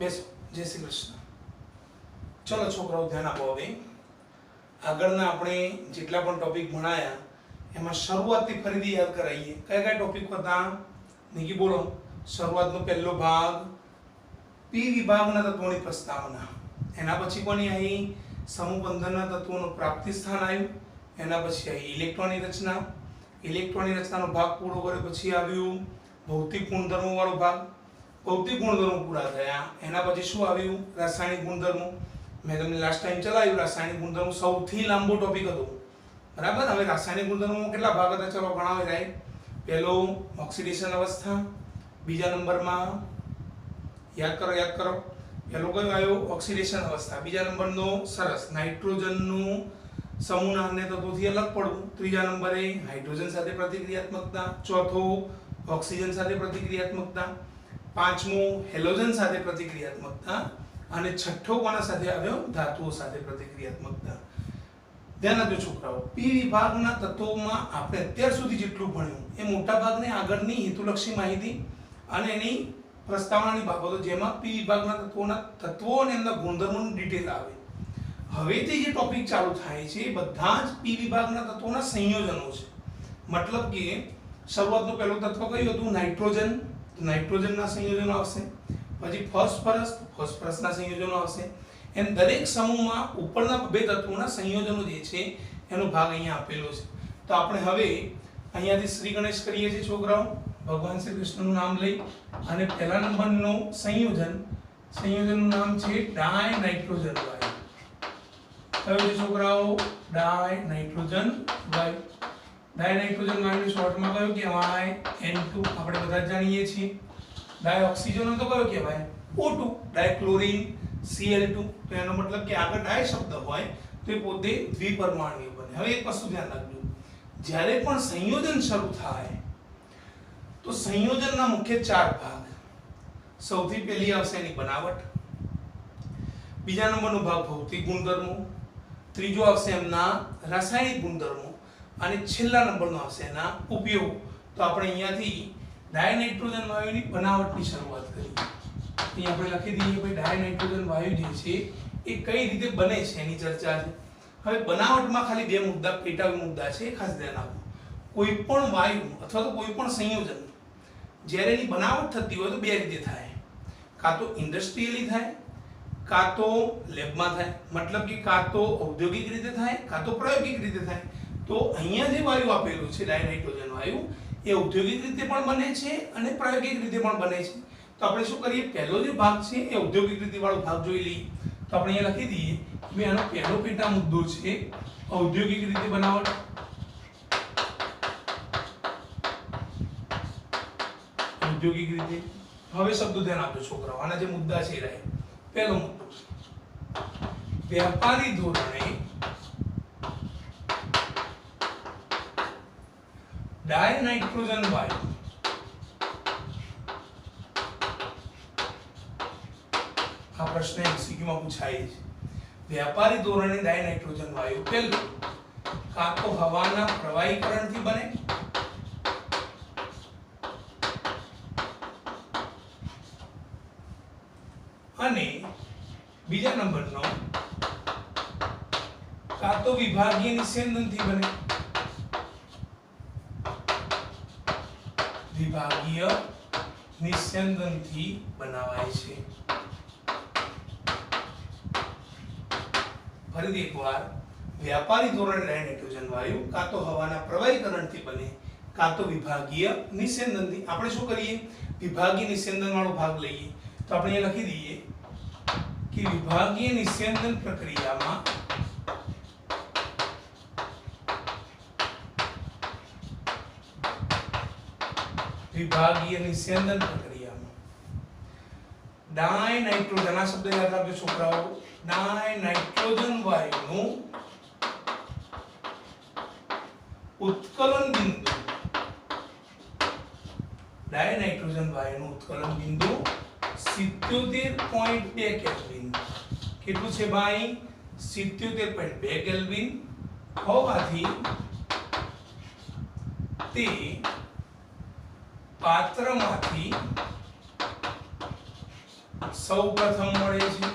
બેસો. જય શ્રી કૃષ્ણ. ચલો છોકરાઓ ધ્યાન આપો. હવે આગળના આપણે જેટલા પણ ટોપિક ભણાયા એમાં શરૂઆતથી ફરીથી યાદ કરાવીએ. કયા કયા ટોપિક હતા? નિકી બોલો. શરૂઆતનો પહેલો ભાગ પી વિભાગના તત્વોની પ્રસ્તાવના. એના પછી કોની આવી? સમૂહ બંધનના તત્વોનું પ્રાપ્તિ સ્થાન આવ્યું. એના પછી આવી ઇલેક્ટ્રોનની રચના. ઇલેક્ટ્રોનની રચનાનો ભાગ પૂરો કર્યો પછી આવ્યું ભૌતિક ગુણધર્મો વાળો ભાગ. ભૌતિક ગુણધર્મો પૂરા થયા એના પછી શું આવ્યું? રાસાયણિક ગુણધર્મો. મેં તમને લાસ્ટ ટાઈમ ચલાવ્યું રાસાયણિક ગુણધર્મો સૌથી લાંબો ટોપિક હતો, બરાબર. હવે રાસાયણિક ગુણધર્મોમાં કેટલા ભાગ હતા? ચલો ગણાવી જાય. પહેલો ઓક્સિડેશન અવસ્થા, બીજા નંબરમાં યાદ કરો પહેલો કયો આવ્યો? ઓક્સિડેશન અવસ્થા. બીજા નંબરનો સરસ નાઇટ્રોજનનું સમૂહના અન્ય તત્વોથી અલગ પડવું. ત્રીજા નંબરે હાઇડ્રોજન સાથે પ્રતિક્રિયાત્મકતા. ચોથો ઓક્સિજન સાથે પ્રતિક્રિયાત્મકતા. પાંચમો હેલોજન સાથે પ્રતિક્રિયાત્મકતા. અને છઠ્ઠો કોના સાથે આવ્યો? ધાતુઓ સાથે પ્રતિક્રિયાત્મકતા. ધ્યાન આપજો છોકરાઓ. પી વિભાગના તત્વોમાં આપણે અત્યાર સુધી જેટલું ભણ્યું એ મોટા ભાગની આગળની હેતુલક્ષી માહિતી અને એની પ્રસ્તાવનાની બાબતો, જેમાં પી વિભાગના તત્વો અને એમના ગુણધર્મોની ડિટેલ આવે. હવેથી જે ટોપિક ચાલુ થાય છે એ બધા જ પી વિભાગના તત્વોના સંયોજનો છે. મતલબ કે શરૂઆતનું પહેલું તત્વ કયું હતું? નાઇટ્રોજન. નાઇટ્રોજનના સંયોજનો આવશે. પછી ફોસ્ફરસના સંયોજનો આવશે. એમ દરેક સમૂહમાં ઉપરના બે તત્વોના સંયોજનો જે છે એનો ભાગ અહીંયા આપેલો છે. તો આપણે હવે અહીંયાથી શ્રી ગણેશ કરીએ છીએ છોકરાઓ, ભગવાન શ્રી કૃષ્ણનું નામ લઈ. અને પહેલા નંબરનું સંયોજનનું નામ છે ડાયનાઇટ્રોજન વાયુ. કયું છે છોકરાઓ? ડાયનાઇટ્રોજન વાયુ. ડાયનાઇટ્રોજન વાયુને શોર્ટમાં કયું કહેવાય? N2. આપણે બધા જાણીએ છીએ. ડાયઓક્સિજન તો કયો કહેવાય? O2. ડાયક્લોરીન Cl2. તો એનો મતલબ કે આગળ ડાય શબ્દ હોય તો એ પોતે દ્વિપરમાણુય બને. હવે એક વસ્તુ ધ્યાન રાખજો, જ્યારે પણ સંયોજન શરૂ થાય તો સંયોજનના મુખ્ય 4 ભાગ. સૌથી પહેલી આવશે એની બનાવટ, બીજા નંબરનો ભાગ ભૌતિક ગુણધર્મો, ત્રીજો આવશે એમના રાસાયણિક ગુણધર્મો અને છેલ્લા નંબરનો આવશે એના ઉપયોગ. તો આપણે અહીંયાથી ડાયનાઇટ્રોજન વાયુની બનાવટની શરૂઆત કરીએ. અહીં આપણે લખી દઈએ ભાઈ ડાયનાઇટ્રોજન વાયુ જે છે એ કઈ રીતે બને છે એની ચર્ચા છે. હવે બનાવટમાં ખાલી બે મુદ્દા, પેટા મુદ્દા છે, ખાસ ધ્યાન આપો. કોઈ પણ વાયુ અથવા તો કોઈ પણ સંયોજન જ્યારે એની બનાવટ થતી હોય તો બે રીતે થાય. કાં તો ઇન્ડસ્ટ્રીયલી થાય, કાં તો લેબમાં થાય. મતલબ કે કાં તો ઔદ્યોગિક રીતે થાય, કાં તો પ્રાયોગિક રીતે થાય. તો અહીંયા જે વાયુ આપેલું છે ડાયનાઇટ્રોજન વાયુ એ ઔદ્યોગિક રીતે પણ બને છે અને પ્રાયોગિક રીતે પણ બને છે. તો આપણે શું કરીએ? પહેલો જે ભાગ છે એ ઔદ્યોગિક રીતે વાળો ભાગ જોઈ લઈએ. તો આપણે અહીંયા લખી દઈએ કે આનો પહેલો પેટા મુદ્દો છે ઔદ્યોગિક રીતે બનાવટ. ઔદ્યોગિક રીતે. હવે શબ્દો ધ્યાન આપજો છોકરાઓ, આના જે મુદ્દા છે એ રહે. પહેલો મુદ્દો વ્યાપારી ધોરણે ડાયનાઇટ્રોજન વાયુ આ પ્રશ્ન એમસીક્યુમાં પૂછાય છે. વ્યાપારી ધોરણે ડાયનાઇટ્રોજન વાયુ પહેલું કાં તો હવાના પ્રવાહીકરણથી બને, અને બીજા નંબરનો કાં તો વિભાગીય નિસ્યંદનથી બને. વિભાગીય નિસ્યંદનથી બનાવાય છે. ફરીથી એકવાર, વ્યાપારી ધોરણે ડાયનાઇટ્રોજન વાયુ કાં તો હવાના પ્રવાહીકરણથી બને, કાં તો વિભાગીય નિસ્યંદનથી. આપણે શું કરીએ? વિભાગીય નિસ્યંદન વાળો ભાગ લઈએ. તો આપણે અહીંયા લખી દઈએ કે વિભાગીય નિસ્યંદન પ્રક્રિયામાં ડાયનાઇટ્રોજન, આ શબ્દ યાદ રાખજો છોકરાઓ, ડાયનાઇટ્રોજન વાયુનું ઉત્કલન બિંદુ, ડાયનાઇટ્રોજન વાયુનું ઉત્કલન બિંદુ 77.2 કેલ્વિન. કેટલું છે ભાઈ? 77.2 કેલ્વિન હોવાથી તે પાત્રમાંથી સૌપ્રથમ મળે છે।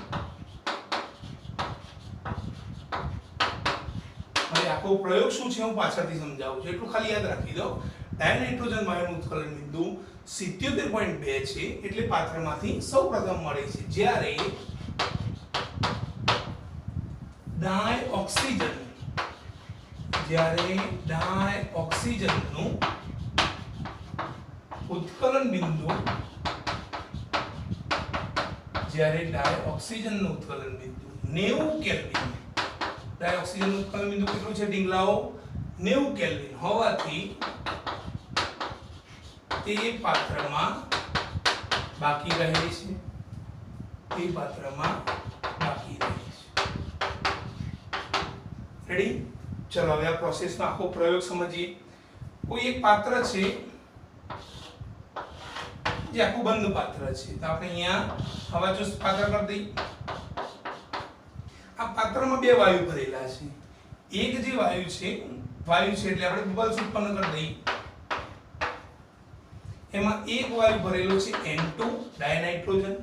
હવે આખો પ્રયોગ શું છે હું પાછળથી સમજાવું છું, એટલું ખાલી યાદ રાખી દો। ડાયનાઇટ્રોજન વાયુનું ઉત્કલન બિંદુ 77.2 છે, એટલે પાત્રમાંથી સૌપ્રથમ મળે છે। જ્યારે ડાયઓક્સિજનનું ઉત્કલન બિંદુ 90 કેલ્વિન, ડાયઓક્સિજનનું ઉત્કલન બિંદુ કેટલું છે ઢીંગલાઓ 90 કેલ્વિન હોવાથી તે પાત્રમાં બાકી રહે છે, રેડી। ચલો હવે આ પ્રોસેસનો આખો પ્રયોગ સમજીએ। કોઈ એક પાત્ર છે જે આખું બંધ પાત્ર છે, તો આપણે અહીંયા હવાચુસ પાત્ર કરી દઈએ। આ પાત્રમાં બે વાયુ ભરેલા છે, એક જે વાયુ છે એટલે આપણે બબલ્સ ઉત્પન્ન કરી દઈએ। એમાં એક વાયુ ભરેલો છે N2 ડાયનાઇટ્રોજન,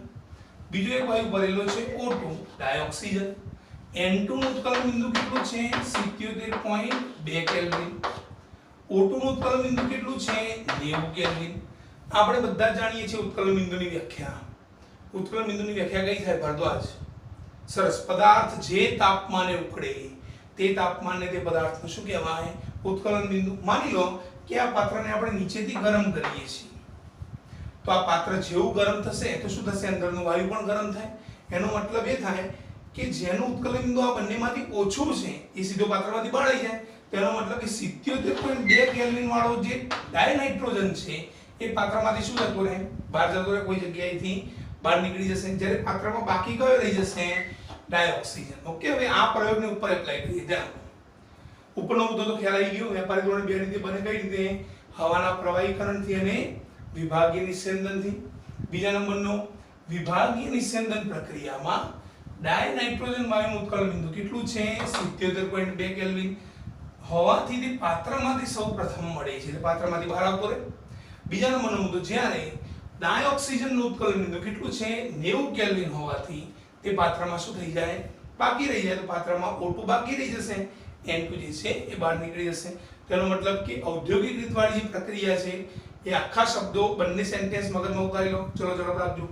બીજો એક વાયુ ભરેલો છે O2 ડાયોક્સિજન। N2 નું ઉત્કલન બિંદુ કેટલું છે 77.2 કેલ્વિન, O2 નું ઉત્કલન બિંદુ કેટલું છે 90 કેલ્વિન। આપણે બધા જાણીએ છીએ ઉત્કલન બિંદુની વ્યાખ્યા। ઉત્કલન બિંદુની વ્યાખ્યા કઈ થાય ભારદ્વાજ? સરસ, પદાર્થ જે તાપમાને ઉકળે તે તાપમાનને તે પદાર્થને શું કહેવાય? ઉત્કલન બિંદુ। માની લો કે આ પાત્રને આપણે નીચેથી ગરમ કરીએ છીએ, તો આ પાત્ર જેવું ગરમ થશે તો શું થશે? અંદરનું વાયુ પણ ગરમ થાય। એનો મતલબ એ થાય કે જેનું ઉત્કલન બિંદુ આ બંનેમાંથી ઓછું છે એ સીધો પાત્રમાંથી બહાર આવી જાય। તેનો મતલબ કે 77.2 કેલ્વિન વાળો જે ડાયનાઇટ્રોજન છે એ પાત્રમાંથી શું જતો રહે? બહાર જતો રહે, કોઈ જગ્યાએથી બહાર નીકળી જશે। જ્યારે પાત્રમાં બાકી કયો રહી જશે? ડાયોક્સિજન। ઓકે, હવે આ પ્રયોગને ઉપર એપ્લાય કરીએ। ધ્યાન આપો। ઉપરનો મુદ્દો તો ખ્યાલ આવી ગયો। વ્યાપારી ધોરણે બે રીતે બને, કઈ રીતે? હવાના પ્રવાહીકરણથી અને વિભાગીય નિસ્યંદનથી। બીજા નંબરનો, વિભાગીય નિસ્યંદન પ્રક્રિયામાં ડાયનાઇટ્રોજન વાયુનું ઉત્કલન બિંદુ કેટલું છે 77.2 કેલ્વિન હોવાથી તે પાત્રમાંથી સૌપ્રથમ મળે છે, એટલે પાત્રમાંથી બહાર આવતો રહે। બીજા નંબરનો મુદ્દો, જ્યારે ડાયોક્સિજનનું ઉત્કલન બિંદુ કેટલું છે 90 કેલ્વિન હોવાથી તે પાત્રમાં શું થઈ જાય? બાકી રહી જાય। તો પાત્રમાં O2 બાકી રહી જશે, N2 જે છે એ બહાર નીકળી જશે। તેનો મતલબ કે ઔદ્યોગિક રીતવાળી જે પ્રક્રિયા છે એ આખા શબ્દો બંને સેન્ટેન્સ મગજમાં ઉતારી લો। ચલો ઝડપ રાખજો।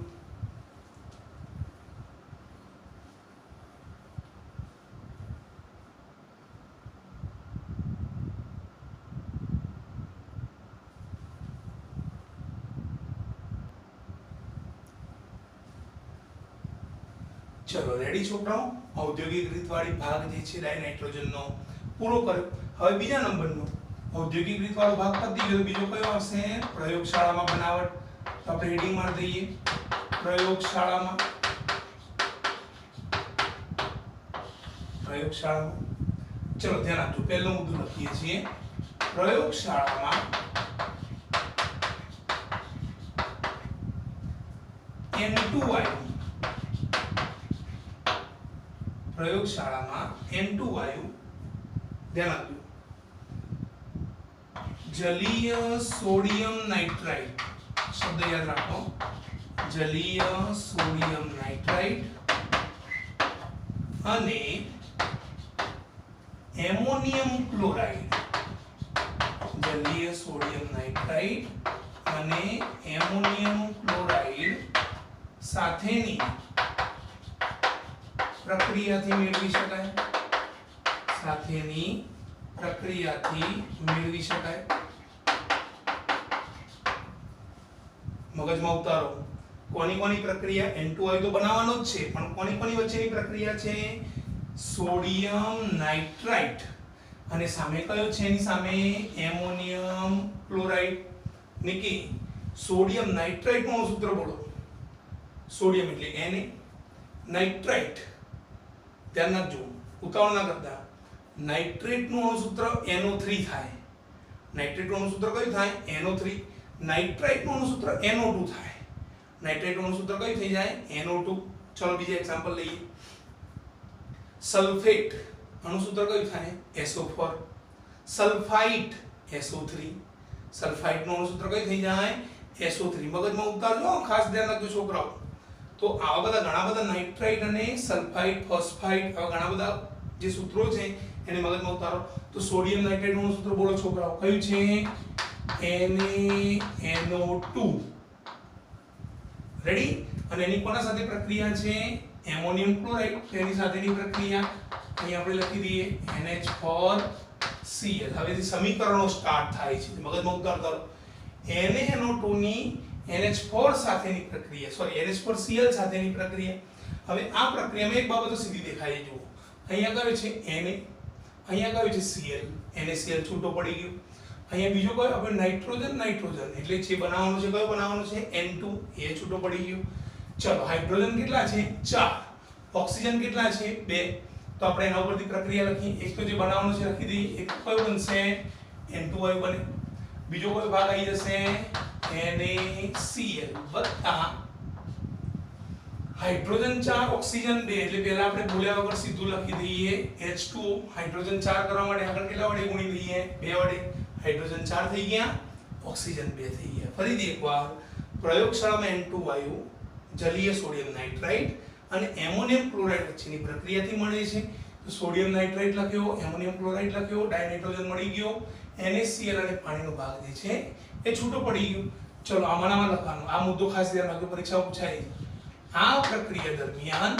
ચલો રેડી છોકરાઓ? ઔદ્યોગિક રીતવાળી ભાગ જે છે ડાયનાઇટ્રોજનનો પૂરો કર્યો। હવે બીજા નંબરનો ઔદ્યોગિક રીતવાળો ભાગ પતી ગયો, બીજો કયો આવશે? પ્રયોગશાળામાં બનાવટ। તો આપણે હેડિંગ મારી દઈએ પ્રયોગશાળામાં। ચલો ધ્યાન આપજો, પહેલો મુદ્દો લખીએ છીએ પ્રયોગશાળામાં N2 વાયુ, પ્રયોગશાળામાં N2 વાયુ, ધ્યાન આપજો, જલીય સોડિયમ નાઇટ્રાઇટ, શબ્દ યાદ રાખો, જલીય સોડિયમ નાઇટ્રાઇટ અને એમોનિયમ ક્લોરાઇડ, જલીય સોડિયમ નાઇટ્રાઇટ અને એમોનિયમ ક્લોરાઇડ સાથેની પ્રક્રિયાથી મેળવી શકાય, મગજમાં ઉતારો। કોની કોની પ્રક્રિયા? N2 વાયુ તો બનાવવાનો જ છે, પણ કોની કોની વચ્ચેની પ્રક્રિયા છે? સોડિયમ નાઇટ્રાઇટ અને સામે કયો છે? એની સામે ammonium chloride. Niki, sodium nitrite નું સૂત્ર બોલો। સોડિયમ એટલે Na, નાઇટ્રાઇટ ધ્યાન રાખજો, ઉતાવળ ના કરતા। નાઇટ્રેટ નું અણુસૂત્ર NO3 થાય। નાઇટ્રેટ નું અણુસૂત્ર કયું થાય? NO3। નાઇટ્રાઇટ નું અણુસૂત્ર NO2 થાય। નાઇટ્રેટ નું અણુસૂત્ર કયું થઈ જાય? NO2। ચલો બીજા એક્ઝામ્પલ લઈએ। સલ્ફેટ અણુસૂત્ર કયું થાય? SO4। સલ્ફાઇટ SO3। સલ્ફાઇટ નું અણુસૂત્ર કયું થઈ જાય? SO3। મગજમાં ઉતારજો, ખાસ ધ્યાન રાખજો છોકરાઓ। તો આવા બધા ઘણા બધા નાઇટ્રાઇટ અને સલ્ફાઇડ ફોસ્ફાઇડ આવા ઘણા બધા જે સૂત્રો છે એને મગજમાં ઉતારો. તો સોડિયમ નાઇટ્રેટ નું સૂત્ર બોલો છોકરાઓ, કયું છે? NaNO2. રેડી? અને એની કોના સાથે પ્રક્રિયા છે? Ammonium chloride. તેની સાથેની પ્રક્રિયા અહીં આપણે લખી દઈએ NH4Cl. હવેથી સમીકરણો સ્ટાર્ટ થાય છે, મગજમાં ઉતારતા રહો. NaNO2 ની NH4 સાથેની પ્રક્રિયા, સોરી NH4Cl સાથેની પ્રક્રિયા. હવે આ પ્રક્રિયામાં એક બાબત સીધી દેખાય છે, જુઓ. અહીંયા કયો છે? Na. અહીંયા કયો છે? Cl. NaCl છૂટો પડી ગયો. અહીંયા બીજો કયો? આપણે નાઇટ્રોજન. નાઇટ્રોજન એટલે જે બનાવવાનો છે, કયો બનાવવાનો છે? N2. એ છૂટો પડી ગયો. ચલો, હાઇડ્રોજન કેટલા છે? 4. ઓક્સિજન કેટલા છે? 2. તો આપણે એના ઉપરથી પ્રક્રિયા લખીએ. એક તો જે બનાવવાનો છે લખી દઈએ. એક કયો બનશે? N2 બને. બીજો કયો ભાગ આવી જશે? NaCl વત્તા હાઇડ્રોજન 4 ઓક્સિજન 2. એટલે પહેલા આપણે બોલ્યા વગર સીધું લખી દઈએ H2O. હાઇડ્રોજન 4 કરવા માટે આગળ કેટલા વડે ગુણી દઈએ? 2 વડે. હાઇડ્રોજન 4 થઈ ગયા, ઓક્સિજન 2 થઈ ગયા. ફરીથી એકવાર પ્રયોગશાળામાં N2 વાયુ જલીય સોડિયમ નાઇટ્રાઇટ અને એમોનિયમ ક્લોરાઇડ વચ્ચેની પ્રક્રિયાથી મળે છે. તો સોડિયમ નાઇટ્રાઇટ લખ્યો, એમોનિયમ ક્લોરાઇડ લખ્યો, ડાયનાઇટ્રોજન મળી ગયો, NaCl અને પાણીનો ભાગ જે છે એ છૂટો પડી ગયો. ચલો, આમાંનામાં લખવાનું. આ મુદ્દો ખાસ ધ્યાન રાખજો, પરીક્ષામાં પૂછાય. આ પ્રક્રિયા દરમિયાન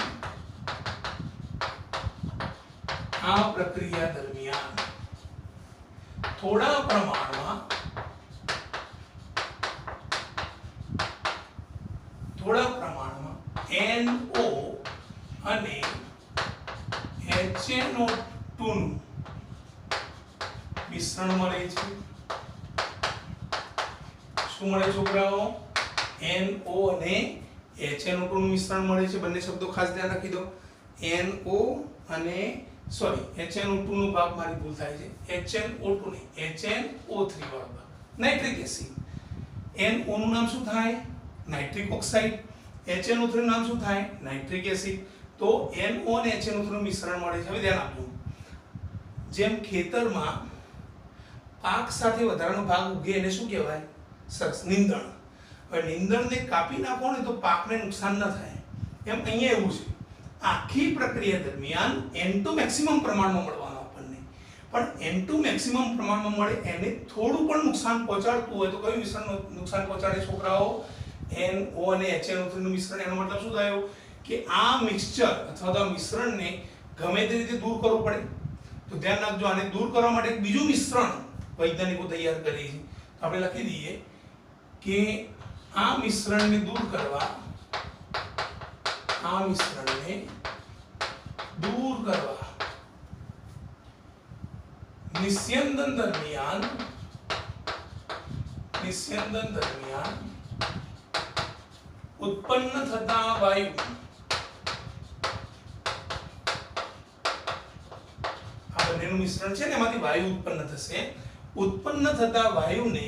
થોડા પ્રમાણમાં NO અને HNO2 નું મિશ્રણ મળે છે. શું મળે છોકરાઓ? NO અને HNO2 નું મિશ્રણ મળે છે. બંને શબ્દો ખાસ ધ્યાન રાખી દો. NO અને HNO2 નો ભાગ મારી ભૂલ થાય છે. HNO2 નહીં, HNO3 વાળો ભાગ. Nitric acid. NO નું નામ શું થાય? Nitric oxide. HNO3 નું નામ શું થાય? Nitric acid. તો NO અને HNO3 નું મિશ્રણ મળે છે. હવે ધ્યાન આપજો. જેમ ખેતરમાં પાક સાથે વધારાનો ભાગ ઉગે એને શું કહેવાય? સરસ, નીંદણ. હવે નીંદણને કાપી નાખો ને તો પાકને નુકસાન ન થાય. એમ અહીંયા એવું છે. આખી પ્રક્રિયા દરમિયાન N2 મેક્સિમમ પ્રમાણમાં મળવાનો આપણને. પણ N2 મેક્સિમમ પ્રમાણમાં મળે એને થોડું પણ નુકસાન પહોંચાડતું હોય તો કયું મિશ્રણ નુકસાન પહોંચાડે છોકરાઓ? NO અને HNO3 નું મિશ્રણ. એનો મતલબ શું થયો? કે આ મિક્સચર અથવા તો આ મિશ્રણને ગમે તે રીતે દૂર કરવું પડે. તો ધ્યાન રાખજો, આને દૂર કરવા માટે એક બીજું મિશ્રણ વૈજ્ઞાનિકો તૈયાર કરે છે. આપણે લખી દઈએ કે આ મિશ્રણને દૂર કરવા નિસ્યંદન દરમિયાન ઉત્પન્ન થતા વાયુ આ બંનેનું મિશ્રણ છે ને, એમાંથી વાયુ ઉત્પન્ન થશે. ઉત્પન્ન થતા વાયુને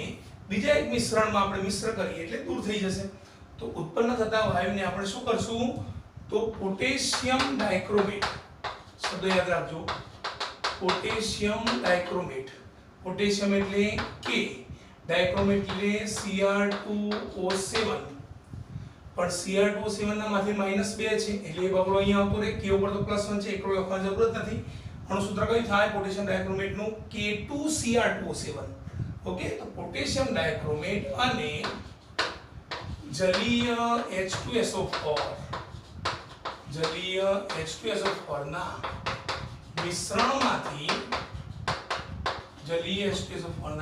બીજા એક મિશ્રણમાં આપણે મિશ્ર કરીએ એટલે દૂર થઈ જશે. તો ઉત્પન્ન થતા વાયુને આપણે શું કરશું? તો પોટેશિયમ ડાઇક્રોમેટ. શબ્દ યાદ રાખજો, પોટેશિયમ ડાઇક્રોમેટ. પોટેશિયમ એટલે K, ડાઇક્રોમેટ એટલે Cr2O7. પણ Cr2O7 ના માંથી -2 છે એટલે એ બગડો અહીંયા આવતો રહે. K ઉપર તો +1 છે, એકલો લખવાની જરૂરત નથી. આનું સૂત્ર કયું થાય? પોટેશિયમ ડાઇક્રોમેટ નું K2Cr2O7. ઓકે, તો પોટેશિયમ ડાઇક્રોમેટ અને જલીય H2SO4 ના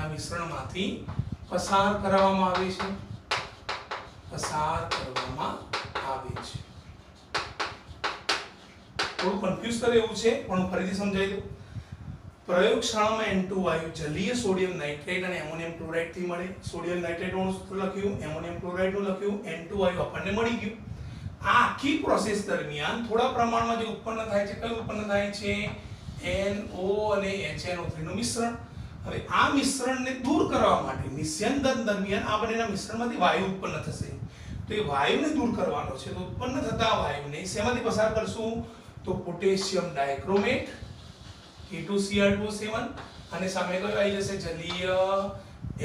મિશ્રણમાંથી પસાર કરવામાં આવે છે. થોડું કન્ફ્યુઝ કરે એવું છે, પણ ફરીથી સમજાવી દઉં. પ્રયોગશાળામાં N2 વાયુ જલીય સોડિયમ નાઇટ્રેટ અને એમોનિયમ ક્લોરાઇડ થી મળે. સોડિયમ નાઇટ્રેટ નું સૂત્ર લખ્યું, એમોનિયમ ક્લોરાઇડ નું લખ્યું, N2 વાયુ આપણને મળી ગયું. આ આખી પ્રોસેસ દરમિયાન થોડા પ્રમાણમાં જે ઉત્પન્ન થાય છે, કયું ઉત્પન્ન થાય છે? NO અને HNO3 નું મિશ્રણ. હવે આ મિશ્રણને દૂર કરવા માટે નિસ્યંદન દરમિયાન આ બંનેના મિશ્રણમાંથી વાયુ ઉત્પન્ન થશે. તો એ વાયુને દૂર કરવાનો છે. તો ઉત્પન્ન થતા વાયુને શેમાંથી પસાર કરશું? તો પોટેશિયમ ડાઇક્રોમેટ K2Cr2O7 અને સામે કયો આવી જશે? જલીય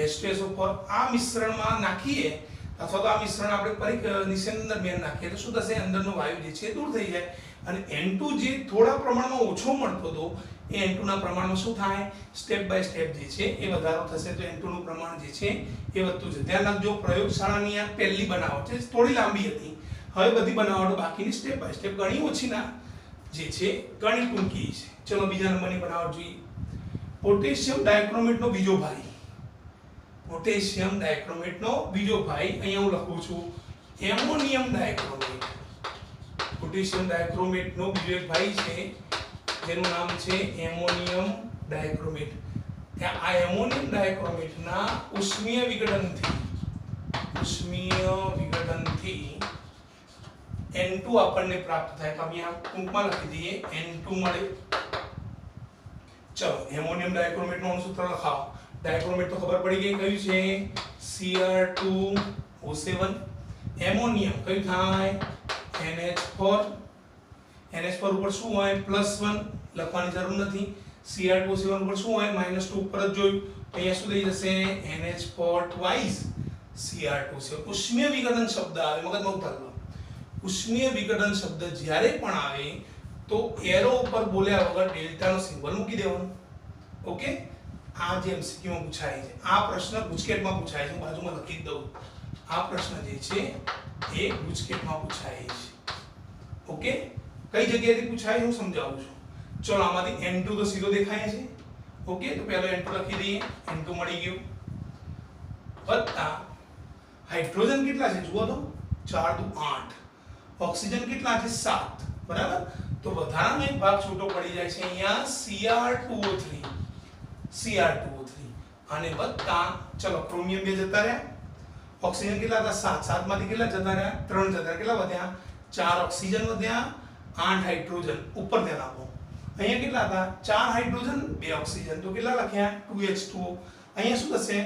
H2SO4. આ મિશ્રણમાં નાખીએ અથવા તો આ મિશ્રણ આપણે નિષેધન દરમિયાન નાખીએ તો શું થશે, અંદરનો વાયુ જે છે દૂર થઈ જાય અને N2 જે થોડા પ્રમાણમાં ઓછો મળતો હતો એ N2 ના પ્રમાણમાં શું થાય, સ્ટેપ બાય સ્ટેપ જે છે એ વધારો થશે, તો N2 નું પ્રમાણ જે છે એ વધતું છે. ધ્યાન રાખજો, પ્રયોગશાળાની આ પહેલી બનાવટ છે, થોડી લાંબી હતી. હવે બધી બનાવટો બાકીની સ્ટેપ બાય સ્ટેપ ઘણી ઓછી ના જે છે ઘણી ટૂંકી છે. ચલો બીજા નંબરની બનાવટ જોઈએ. પોટેશિયમ ડાયક્રોમેટનો બીજો ભાઈ, પોટેશિયમ ડાયક્રોમેટનો બીજો ભાઈ, અહીંયા હું લખું છું એમોનિયમ ડાયક્રોમેટ. પોટેશિયમ ડાયક્રોમેટનો બીજો એક ભાઈ છે જેનું નામ છે એમોનિયમ ડાયક્રોમેટ. આ એમોનિયમ ડાયક્રોમેટના ઉષ્મીય વિઘટનથી N2 આપણને પ્રાપ્ત થાય. તો અહીંયા ટૂંકમાં લખી દઈએ N2 મળે. ચલો એમોનિયમ ડાયક્રોમેટનું અણુસૂત્ર લખાવો. ડાયક્રોમેટ તો ખબર પડી ગઈ કયું છે, Cr2O7. એમોનિયમ કયું થાય, NH4. NH4 ઉપર શું હોય, +1 લખવાની જરૂર નથી. Cr2O7 ઉપર શું હોય, -2 ઉપર જ જોયું. અહીંયા શું થઈ જશે, NH4 twice Cr2O7. ઉષ્મીય વિઘટન શબ્દ આવે, મગજમાં ઉતારવાનો. ઉષ્મીય વિઘટન શબ્દ જ્યારે પણ આવે તો એરો ઉપર બોલ્યા વગર ડેલ્ટાનો સિમ્બોલ મૂકી દેવાનો. ઓકે, આ જે MCQ માં પૂછાય છે, આ પ્રશ્ન ગુજકેટમાં પૂછાય છે, બાજુમાં લખી દઉં. આ પ્રશ્ન જે છે એ ગુજકેટમાં પૂછાય છે. ઓકે, કઈ જગ્યાએથી પૂછાય હું સમજાવું છું. ચલો આમાંથી N2 તો સીધો દેખાય છે. ઓકે, તો પહેલો N2 લખી દઈએ, N2 મળી ગયું. વત્તા હાઇડ્રોજન કેટલા છે જુઓ તો, 4 દુ 8. ઓક્સિજન કેટલા છે, 7. બરાબર, તો વધારાનો એક ભાગ છૂટો પડી જાય છે અહીંયા Cr2O3 અને વત્તા ચલો ક્રોમિયમ 2 જતા રહ્યા. ઓક્સિજન કેટલા હતા, 7. 7 માંથી કેટલા જતા રહ્યા, 3 જતા રહ્યા. કેટલા વધ્યા, 4 ઓક્સિજન વધ્યા, 8 હાઇડ્રોજન. ઉપર ધ્યાન આપો, અહીંયા કેટલા હતા, 4 હાઇડ્રોજન 2 ઓક્સિજન, તો કેટલા લખ્યા, 2H2O. અહીંયા શું થશે,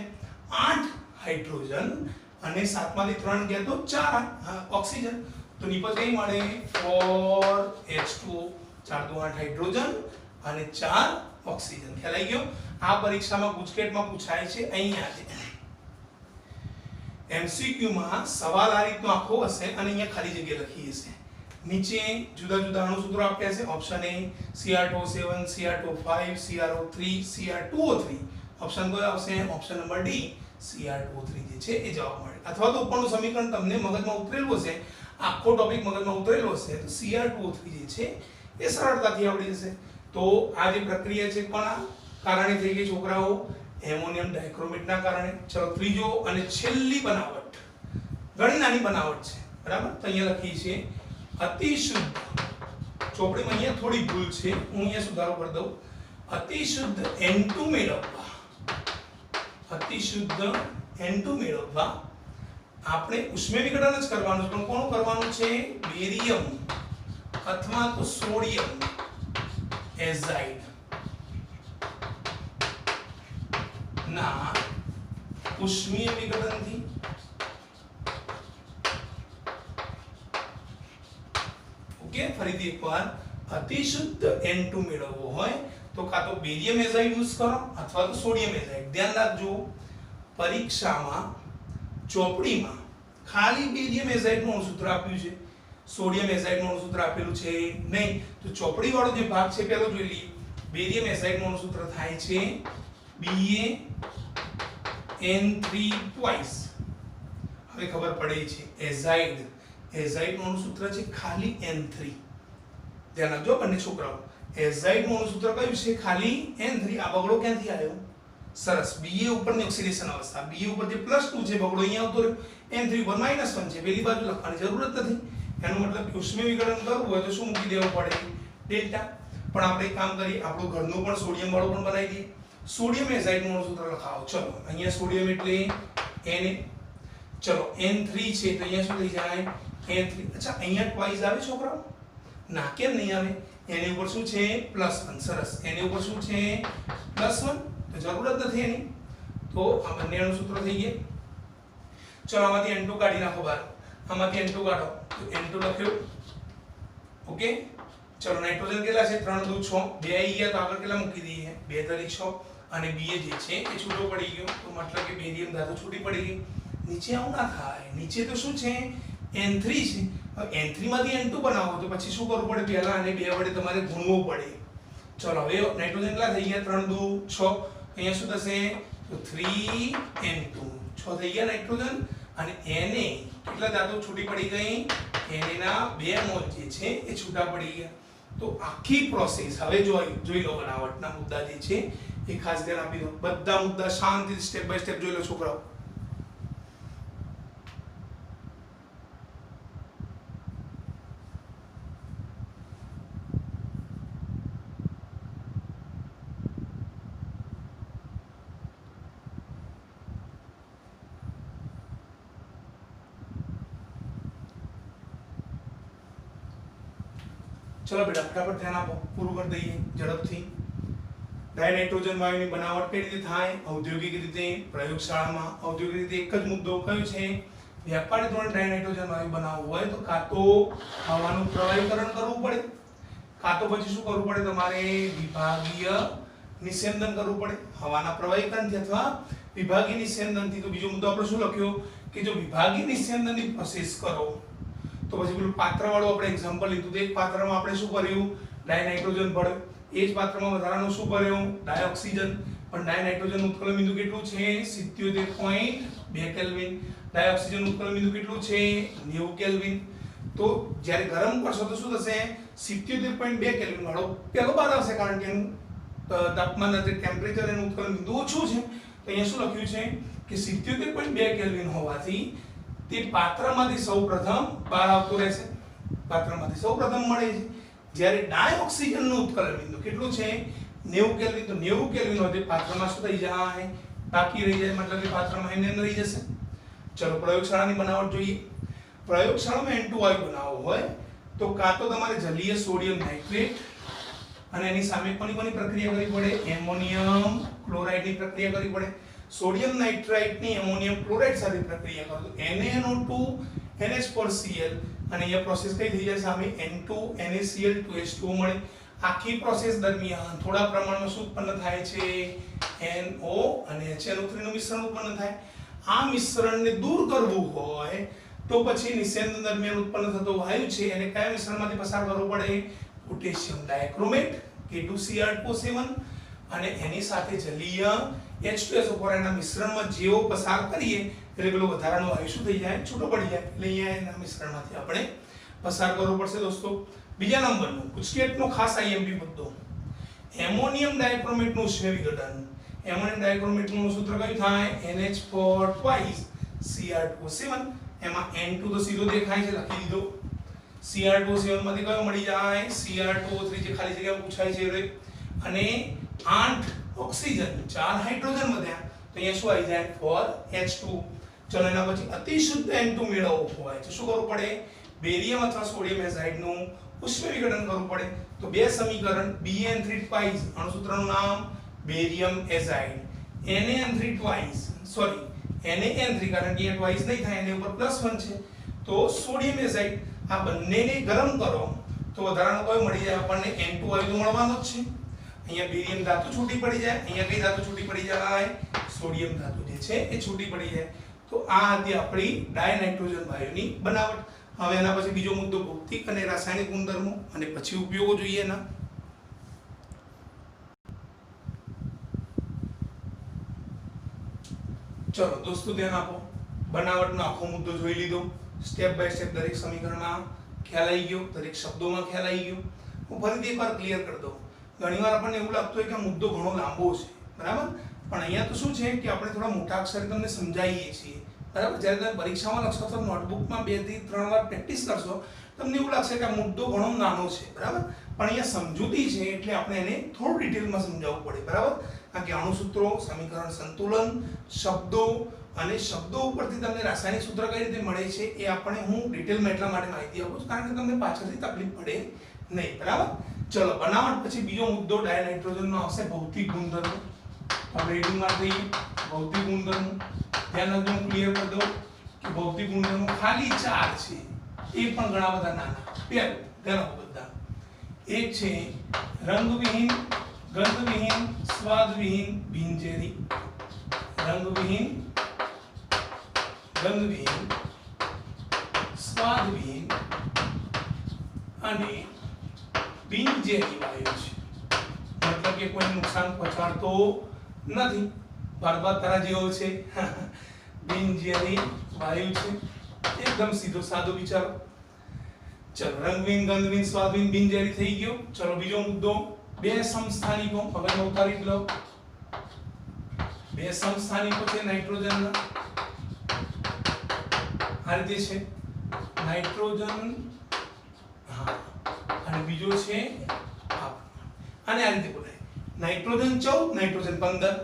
8 હાઇડ્રોજન અને 7 માંથી 3 ગયા તો 4 ઓક્સિજન. તો નિપજ કઈ મળે, 4H2O. 4 દુ 8 હાઇડ્રોજન અને 4 ઓક્સિજન. ખ્યાલ આવી ગયો. આ પરીક્ષામાં ગુજકેટમાં પૂછાય છે. અહીંયા છે MCQ માં સવાલ આ રીતનો આખો હશે અને અહીંયા ખાલી જગ્યા લખી હશે. નીચે જુદા જુદા અણુસૂત્રો આપ્યા છે. Option A Cr2O7, Cr2O5, Cr3, Cr2O3. Option કયો આવશે, ઓપ્શન નંબર D Cr2O3 જે છે એ જવાબ મળે. અથવા તો ઉપરનું સમીકરણ તમને મગજમાં ઉતરેલું હશે, આખો ટોપિક મગજમાં ઉતરેલો હશે તો Cr2O3 જે છે એ સરળતાથી આવડી જશે. તો આ જે પ્રક્રિયા છે કોના કારણે થઈ ગઈ છોકરાઓ, એમોનિયમ ડાયક્રોમેટના કારણે. ચલો ત્રીજો અને છેલ્લી બનાવટ, ઘણી નાની બનાવટ છે. બરાબર, તો અહીંયા લખી છે અતિશુદ્ધ. ચોપડીમાં અહીંયા થોડી ભૂલ છે, હું અહીંયા સુધારો કરી દઉં. અતિશુદ્ધ N2 મેળવવા, અતિશુદ્ધ N2 મેળવવા આપણે ઉષ્મીય વિઘટન જ કરવાનું છે. પણ કોનું કરવાનું છે, બેરિયમ અથવા તો સોડિયમ એઝાઇડ ના ઉષ્મીય વિઘટનથી. ઓકે, ફરીથી એકવાર, અતિશુદ્ધ N2 મેળવવો હોય તો કાં તો બેરિયમ એઝાઇડ યુઝ કરો અથવા તો સોડિયમ એઝાઇડ. ધ્યાન રાખજો, પરીક્ષામાં ચોપડીમાં ખાલી બેરિયમ એઝાઇડનું અણુસૂત્ર આપ્યું છે, સોડિયમ એઝાઇડનું અણુસૂત્ર આપેલું છે નહીં. તો ચોપડી વાળો જે ભાગ છે પહેલો જોઈ લઈએ. બેરિયમ એઝાઇડનું અણુસૂત્ર થાય છે BaN3 twice. હવે ખબર પડે છે એઝાઇડ, એઝાઇડનું અણુસૂત્ર છે ખાલી N3. ધ્યાન રાખજો બંને છોકરાઓ, એઝાઇડનું અણુસૂત્ર કયું છે, ખાલી N3. આ બગડો ક્યાંથી આવ્યો, સરસ, Ba ઉપરની ઓક્સિડેશન અવસ્થા, Ba ઉપર જે +2 છે બગડો અહીંયા આવતો રહ્યો, N3 ઉપર -1 છે, પેલી બાજુ લખવાની જરૂર જ નથી. એનો મતલબ કે ઉષ્મીય વિઘટન કરવું હોય તો શું મૂકી દેવું પડે, ડેલ્ટા. પણ આપણે એક કામ કરીએ, આપણું ઘરનું પણ સોડિયમ વાળું પણ બનાવી દઈએ. સોડિયમ એઝાઇડનું અણુસૂત્ર લખાવો. ચલો અહીંયા સોડિયમ એટલે Na. ચલો N3 છે તો અહીંયા શું થઈ જાય, N3. અચ્છા, અહીંયા ટ્વાઇસ આવે છોકરાઓ, ના કેમ નહીં આવે, એની ઉપર શું છે, +1. સરસ, એની ઉપર શું છે, +1, તો જરૂર જ નથી એની. તો આ બંને અણુસૂત્રો થઈ ગયા. ચલો આમાંથી N2 કાઢી નાખો બહાર, આમાંથી N2 કાઢો તો N2 લખ્યું. ઓકે, ચલો નાઇટ્રોજન કેટલા છે, 3 દુ 6, 2 આવી ગયા તો આગળ કેટલા મૂકી દઈએ, 2 તરી 6. અને Ba જે છે એ છૂટો પડી ગયો, તો મતલબ કે બેરિયમ ધાતુ છૂટી પડી ગઈ. નીચે આવું ના થાય, નીચે તો શું છે N3 છે. હવે N3 માંથી N2 બનાવો તો પછી શું કરવું પડે, પહેલા આને 2 વડે તમારે ગુણવું પડે. ચલો હવે નાઇટ્રોજન કેટલા થઈ ગયા, 3 દુ 6, અહીંયા શું થશે તો 3N2, 6 થઈ ગયા નાઇટ્રોજન. અને Na કેટલા ધાતુ છૂટી પડી ગઈ, Na ના 2 મોલ જે છે એ છૂટા પડી ગયા. તો આખી પ્રોસેસ હવે જોઈ લો, બનાવટના મુદ્દા જે છે એ ખાસ ધ્યાન આપી દો. બધા મુદ્દા શાંતિથી સ્ટેપ બાય સ્ટેપ જોઈ લો છોકરાઓ. चलो बेटा फटाफट ध्यान आपो, पूરું કરી દઈએ ઝડપથી. ડાયનાઇટ્રોજન વાયુની બનાવટ કઈ રીતે થાય, ઔદ્યોગિક રીતે, પ્રયોગશાળામાં. ઔદ્યોગિક રીતે એક જ મુદ્દો કયો છે, વ્યાપારી ધોરણે ડાયનાઇટ્રોજન વાયુ બનાવવું હોય તો કાં તો હવાનું પ્રવાહીકરણ કરવું પડે, કાં તો પછી શું કરવું પડે, તમારે વિભાગીય નિસ્યંદન કરવું પડે. હવાના પ્રવાહીકરણથી અથવા વિભાગીય નિસ્યંદનથી. તો બીજો મુદ્દો આપણે શું લખ્યો કે જો વિભાગીય નિસ્યંદનની પ્રોસેસ કરો તો પછી પેલું પાત્રવાળું આપણે એક્ઝામ્પલ લીધું, તો એક પાત્રમાં આપણે શું કર્યું, ડાયનાઇટ્રોજન ભર્યું. એ જ પાત્રમાં વધારાનું શું ભર્યું, ડાયોક્સિજન. પણ ડાયનાઇટ્રોજન ઉત્કલન બિંદુ કેટલું છે, 77.2 કેલ્વિન. ડાયોક્સિજન ઉત્કલન બિંદુ કેટલું છે, 90 કેલ્વિન. તો જ્યારે ગરમ કરશો તો શું થશે, 77.2 કેલ્વિન વાળો પહેલો બાર આવશે, કારણ કે એનું તાપમાન એટલે ટેમ્પરેચર એનું ઉત્કલન બિંદુ ઓછું છે. તો અહીંયા શું લખ્યું છે કે 77.2 કેલ્વિન હોવાથી તે પાત્રમાંથી સૌપ્રથમ બહાર આવતો રહેશે, પાત્રમાંથી સૌપ્રથમ મળે છે. જ્યારે ડાયોક્સિજનનું ઉત્કલન બિંદુ કેટલું છે, 90 કેલ્વિન. તો 90 કેલ્વિન હોય તે પાત્રમાં શું થઈ જાય, બાકી રહી જાય, મતલબ કે પાત્રમાં એમને રહી જશે. ચલો પ્રયોગશાળાની બનાવટ જોઈએ. પ્રયોગશાળામાં N2 વાયુ બનાવવો હોય તો કાં તો તમારે જલીય સોડિયમ નાઇટ્રેટ અને એની સામે કોની પ્રક્રિયા કરવી પડે, એમોનિયમ ક્લોરાઇડની પ્રક્રિયા કરવી પડે. સોડિયમ નાઇટ્રાઇટની એમોનિયમ ક્લોરાઇડ સાથે પ્રક્રિયા કરો તો NaNO2 NH4Cl, અને અહીંયા પ્રોસેસ કઈ થઈ જાય સામે, N2 NaCl2H2O મળે. આખી પ્રોસેસ દરમિયાન થોડા પ્રમાણમાં શું ઉત્પન્ન થાય છે, NO અને HNO3 નું મિશ્રણ ઉત્પન્ન થાય. આ મિશ્રણને દૂર કરવું હોય તો પછી નિસ્યંદન દરમિયાન ઉત્પન્ન થતો વાયુ છે એને કયા મિશ્રણમાંથી પસાર કરવો પડે, પોટેશિયમ ડાયક્રોમેટ K2Cr2O7 અને એની સાથે જલીય H2SO4 ના મિશ્રણમાં જેવો પસાર કરીએ એટલે પેલો વધારાનો વાયુ શું થઈ જાય, છૂટો પડી જાય. એટલે અહીંયા એના મિશ્રણમાંથી આપણે પસાર કરવો પડશે દોસ્તો. બીજા નંબરનું ગુજકેટનો ખાસ આઈએમપી મુદ્દો, એમોનિયમ ડાયક્રોમેટનું ઉષ્મીય વિઘટન. એમોનિયમ ડાયક્રોમેટનું સૂત્ર કયું થાય, NH4 twice Cr2O7. એમાં N2 તો સીધો દેખાય છે, લખી દીધો. Cr2O7 માંથી કયો મળી જાય, Cr2O3 જે ખાલી જગ્યા પૂછાય છે. અને 8 ઓક્સિજન, 4 હાઇડ્રોજન વધ્યા તો અહીંયા શું આવી જાય, 4H2. ચલો એના પછી અતિ શુદ્ધ N2 મેળવવો હોય તો શું કરવું પડે, બેરિયમ અથવા સોડિયમ એસાઇડનું ઉષ્મીય વિઘટન કરવું પડે. તો બે સમીકરણ, Bn3 twice અણુસૂત્રનું નામ barium aside, Na3 twice sorry Na3 કારણ કે અહીંયા twice નહીં થાય, એની ઉપર +1 છે તો સોડિયમ એસાઇડ. આ બંનેને ગરમ કરો તો વધારાનો કયો મળી જાય આપણને, N2 વાયુ તો મળવાનો જ છે. અહીંયા બેરિયમ ધાતુ છૂટી પડી જાય, અહીંયા કઈ ધાતુ છૂટી પડી જાય, સોડિયમ ધાતુ જે છે એ છૂટી પડી જાય. તો આ હતી આપણી ડાયનાઇટ્રોજન વાયુની બનાવટ. હવે એના પછી બીજો મુદ્દો ભૌતિક અને રાસાયણિક ગુણધર્મો અને પછી ઉપયોગો જોઈએ એના. ચલો દોસ્તો ધ્યાન આપો, બનાવટનો આખો મુદ્દો જોઈ લીધો, સ્ટેપ બાય સ્ટેપ દરેક સમીકરણમાં ખ્યાલ આવી ગયો, દરેક શબ્દોમાં ખ્યાલ આવી ગયો. હું ફરીથી એકવાર ક્લિયર કરી દઉં. ઘણીવાર આપણને એવું લાગતું હોય કે આ મુદ્દો ઘણો લાંબો છે, બરાબર, પણ અહીંયા તો શું છે કે આપણે થોડા મોટા અક્ષરે તમને સમજાવીએ છીએ, બરાબર. જ્યારે તમે પરીક્ષામાં લખશો તો નોટબુકમાં 2 થી 3 વાર પ્રેક્ટિસ કરશો તમને એવું લાગશે કે આ મુદ્દો ઘણો નાનો છે, બરાબર, પણ અહીંયા સમજૂતી છે એટલે આપણે એને થોડું ડિટેલમાં સમજાવવું પડે, બરાબર. કારણ કે અણુસૂત્રો, સમીકરણ સંતુલન, શબ્દો અને શબ્દો ઉપરથી તમને રાસાયણિક સૂત્ર કઈ રીતે મળે છે એ આપણે હું ડિટેલમાં એટલા માટે માહિતી આપું છું કારણ કે તમને પાછળથી તકલીફ પડે નહીં, બરાબર. ચલો બનાવટ પછી બીજો મુદ્દો ડાયનાઇટ્રોજનનો આવશે, ભૌતિક ગુણધર્મો. આપણે રીડિંગમાં થઈએ ભૌતિક ગુણધર્મો. ધ્યાન રાખજો, હું ક્લિયર કરી દઉં કે ભૌતિક ગુણધર્મો ખાલી 4 છે, એ પણ ઘણા બધા નાના. પહેલું ધ્યાન રાખો બધા, એક છે રંગવિહીન ગંધવિહીન સ્વાદવિહીન બિનઝેરી, રંગવિહીન ગંધવિહીન સ્વાદવિહીન અને બિનઝેરી વાયુ છે, મતલબ કે કોઈ નુકસાન પહોંચાડતો નથી. બરબાદ તારા જેવો છે. બિનઝેરી વાયુ છે, એકદમ સીધો સાદો વિચારો. ચલો રંગવિહીન ગંધવિહીન સ્વાદવિહીન બિનઝેરી થઈ ગયો. ચલો બીજો મુદ્દો, બે સમસ્થાનિકો. હવે ઉતારી લો. બે સમસ્થાનિકો છે નાઇટ્રોજનના, આ રીતે છે નાઇટ્રોજન, હા, અને બીજો છે આને આ રીતે બોલાય નાઇટ્રોજન 14 નાઇટ્રોજન 15.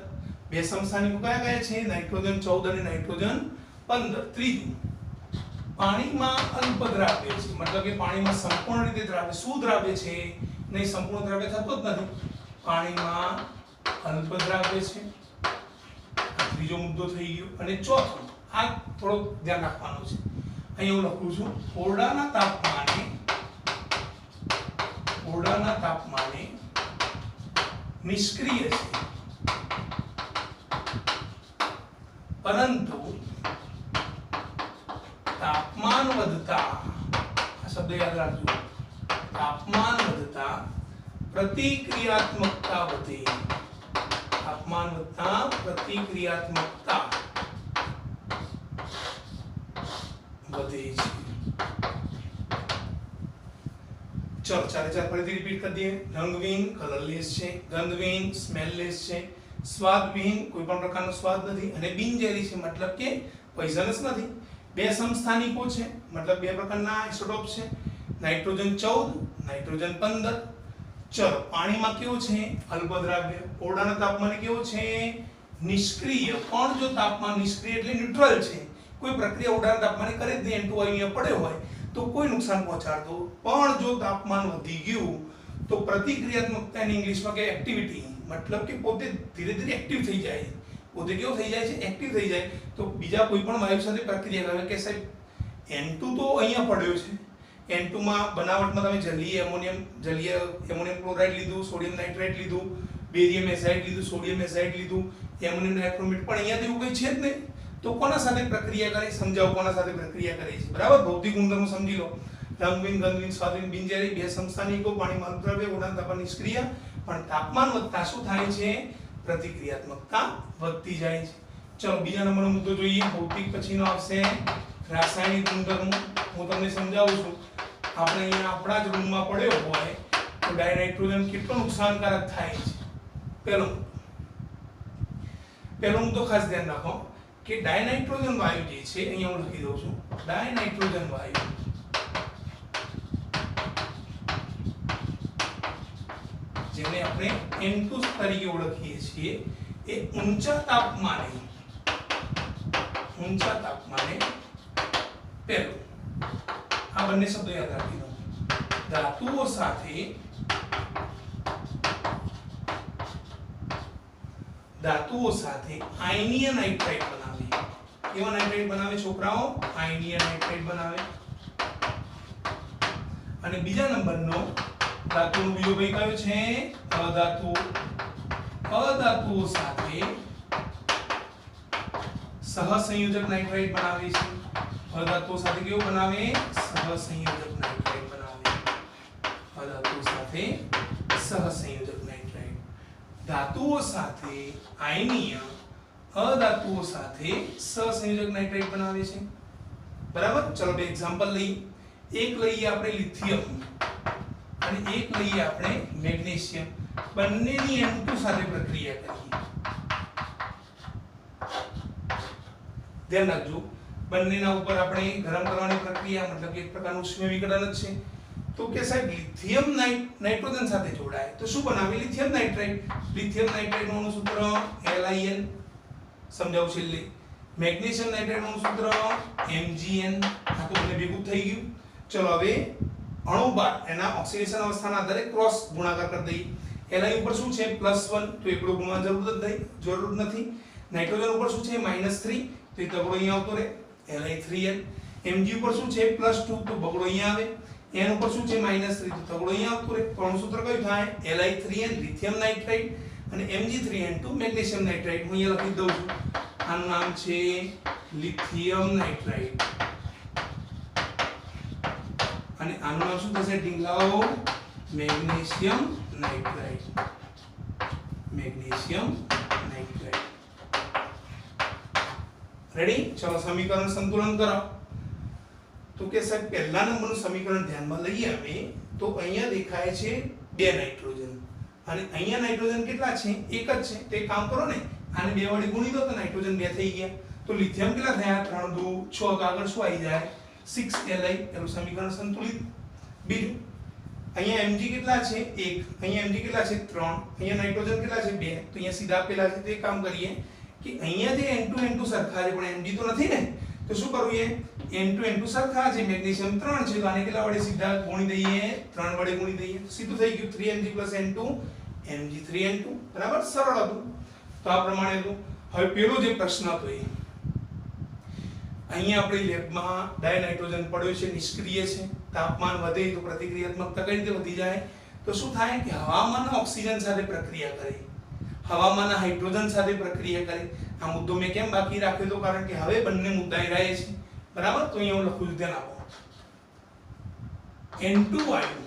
બે સમસ્થાનિકો કયા કયા છે? નાઇટ્રોજન 14 અને નાઇટ્રોજન 15. ત્રીજું, પાણીમાં અલ્પ દ્રાવ્ય છે, મતલબ કે પાણીમાં સંપૂર્ણ રીતે દ્રાવ્ય. શું દ્રાવ્ય છે? નહીં, સંપૂર્ણ દ્રાવ્ય થતો જ નથી. પાણીમાં અલ્પ દ્રાવ્ય છે. ત્રીજો મુદ્દો થઈ ગયો. અને ચોથો, આ થોડો ધ્યાન રાખવાનું છે. અહીં હું લખું છું, ઓરડાના તાપમાને નિષ્ક્રિય છે, પરંતુ તાપમાન વધતા, આ શબ્દ યાદ રાખજો, તાપમાન વધતા પ્રતિક્રિયાત્મકતા વધે. તાપમાન વધતા પ્રતિક્રિયાત્મકતા વધે છે. ચલો ચારે ચાર ફરીથી રિપીટ કરી દઈએ. રંગવિહીન કલરલેસ છે, ગંધવિહીન સ્મેલલેસ છે, સ્વાદવિહીન કોઈ પણ પ્રકારનો સ્વાદ નથી, અને બિનઝેરી છે, મતલબ કે પોઈઝનસ નથી. બે સમસ્થાનિકો છે, મતલબ બે પ્રકારના આઇસોટોપ છે, નાઇટ્રોજન 14 નાઇટ્રોજન 15. ચલો પાણીમાં કેવું છે? અલ્પદ્રાવ્ય. ઓરડાના તાપમાને કેવું છે? નિષ્ક્રિય. પણ જો તાપમાન નિષ્ક્રિય એટલે ન્યુટ્રલ છે, કોઈ પ્રક્રિયા ઓરડાના તાપમાને કરે જ નહીં, N2 અહીંયા પડ્યો હોય તો કોઈ નુકસાન પહોંચાડતો. પણ જો તાપમાન વધી ગયું તો પ્રતિક્રિયાત્મકતા એની ઇંગ્લિશમાં કે એક્ટિવિટી, મતલબ કે પોતે ધીરે ધીરે એક્ટિવ થઈ જાય. પોતે કેવું થઈ જાય છે? એક્ટિવ થઈ જાય. તો બીજા કોઈ પણ વાયુ સાથે પ્રક્રિયા કરે કે સાહેબ N2 તો અહીંયા પડ્યો છે, N2 માં બનાવટમાં તમે જલીય એમોનિયમ ક્લોરાઇડ લીધું, સોડિયમ નાઇટ્રેટ લીધું, બેરિયમ એસાઇડ લીધું, સોડિયમ એસાઇડ લીધું, એમોનિયમ નાઇટ્રોમેટ, પણ અહીંયા તો એવું કંઈ છે જ નહીં. તો કોના સાથે પ્રક્રિયા કરે? સમજાવો કોના સાથે પ્રક્રિયા કરે છે. બરાબર, ભૌતિક ગુણધર્મો સમજી લો. રંગવિહીન ગંધવિહીન સ્વાદવિહીન બિનઝેરી, બે સમસ્થાનિકો, પાણીમાં અલ્પદ્રાવ્ય, ઓરડાના તાપમાને નિષ્ક્રિય. પણ તાપમાન વધતા શું થાય છે? પ્રતિક્રિયાત્મકતા વધતી જાય છે. ચલો બીજા નંબરનો મુદ્દો જોઈએ. ભૌતિક પછીનો આવશે રાસાયણિક ગુણધર્મો. હું તમને સમજાવું છું. આપણે અહીંયા આપણા જ રૂમમાં પડ્યો હોય તો ડાયનાઇટ્રોજન કેટલો નુકસાનકારક થાય છે. પહેલો મુદ્દો ખાસ ધ્યાન રાખો કે ડાયનાઇટ્રોજન વાયુ જે છે, અહીંયા હું લખી દઉં છું, ડાયનાઇટ્રોજન વાયુ જેને આપણે N2 તરીકે ઓળખીએ છીએ, એ ઊંચા તાપમાને પહેલું આ બંને શબ્દો યાદ રાખી દો. ધાતુઓ સાથે આયનીય નાઇટ્રાઇડ બનાવે. કેવા નાઇટ્રાઇડ બનાવે છોકરાઓ? આયનીય નાઇટ્રાઇડ બનાવે. અને બીજા નંબરનો ધાતુનો બીજો ભાઈ કયો છે? અધાતુઓ સાથે સહસંયોજક નાઇટ્રાઇડ બનાવે છે. અધાતુઓ સાથે કેવું બનાવે? સહસંયોજક નાઇટ્રાઇડ બનાવે. અધાતુઓ સાથે સહસંયોજક નાઇટ્રાઇડ. ધાતુઓ સાથે આયનીય, અધાતુઓ સાથે સહસંયોજક નાઇટ્રાઇડ બનાવે છે. બરાબર. ચલો બે એક્ઝામ્પલ લઈએ. એક લઈએ આપણે લિથિયમ અને એક લઈએ આપણે મેગ્નેશિયમ. બંનેની N2 સાથે પ્રક્રિયા કરીએ. ધ્યાન રાખજો, બંનેના ઉપર આપણે ગરમ કરવાની પ્રક્રિયા, મતલબ કે એક પ્રકારનું ઉષ્મીય વિઘટન જ છે. તો કે સાહેબ લિથિયમ નાઇટ્રોજન સાથે જોડાય તો શું બનાવે? Lithium nitride. લિથિયમ નાઇટ્રાઇડનું અણુ સૂત્ર LiN. સમજાવું છેલ્લે. મેગ્નેશિયમ નાઇટ્રાઇડનું અણુ સૂત્ર MgN. આ તો મને ભેગું થઈ ગયું. ચલો હવે અણુ બાર એના ઓક્સિડેશન અવસ્થાના આધારે ક્રોસ ગુણાકાર કરી દઈએ. Li ઉપર શું છે? +1, તો એકડો ગુણવાની જરૂર નથી. નાઇટ્રોજન ઉપર શું છે? -3, તો એ તગડો અહીંયા આવતો રહે, Li3N. Mg ઉપર શું છે? +2, તો બગડો અહીંયા આવે. n ઉપર શું છે -3 તો તગડો અહીંયા આવતો રહે તો આનું સૂત્ર કયું થાય Li3n લિથિયમ નાઇટ્રાઇડ અને Mg3n2 મેગ્નેશિયમ નાઇટ્રાઇડ હું અહીંયા લખી દઉં છું આનું નામ છે લિથિયમ નાઇટ્રાઇડ અને આનું નામ શું થશે ઢીંગલાઓ magnesium nitride magnesium nitride ready ચલો સમીકરણ સંતુલન કરો તો કે સાહેબ પહેલા નંબરનું સમીકરણ ધ્યાનમાં લઈએ અમે તો અહીંયા દેખાય છે 2 નાઇટ્રોજન અને અહીંયા નાઇટ્રોજન કેટલા છે એક જ છે તો એક કામ કરો ને આને 2 વડે ગુણી દો તો નાઇટ્રોજન 2 થઈ ગયા તો લિથિયમ કેટલા થયા 3 2 6 તો આગળ શું આવી જાય 6Li એનું સમીકરણ સંતુલિત બીજું અહીંયા Mg કેટલા છે 1 અહીંયા Mg કેટલા છે 3 અહીંયા નાઇટ્રોજન કેટલા છે 2 તો અહીંયા સીધા આપેલા છે તે કામ કરીએ કે અહીંયા જે N2 સરખા છે પણ Mg તો નથી ને તો શું કરવું એ N2 સરખા છે મેગ્નેશિયમ 3 છે તો આને કેટલા વડે સીધા ગુણી દઈએ 3 વડે ગુણી દઈએ સીધું થઈ ગયું 3Mg + N2 Mg3N2 બરાબર સરળ હતું તો આ પ્રમાણે હતું હવે પેલો જે પ્રશ્ન હતો એ અહીંયા આપણી લેબમાં ડાયનાઇટ્રોજન પડ્યો છે નિષ્ક્રિય છે તાપમાન વધે તો પ્રતિક્રિયાત્મકતા કઈ રીતે વધી જાય તો શું થાય કે હવામાન ઓક્સિજન સાથે પ્રક્રિયા કરે હવામાન હાઇડ્રોજન સાથે પ્રક્રિયા કરે આ મુદ્દો મેં કેમ બાકી રાખ્યો તો કારણ કે હવે બંને મુદ્દાએ રહે છે બરાબર તો અહીંયા હું લખું છું ધ્યાન આપો N2 વાયુ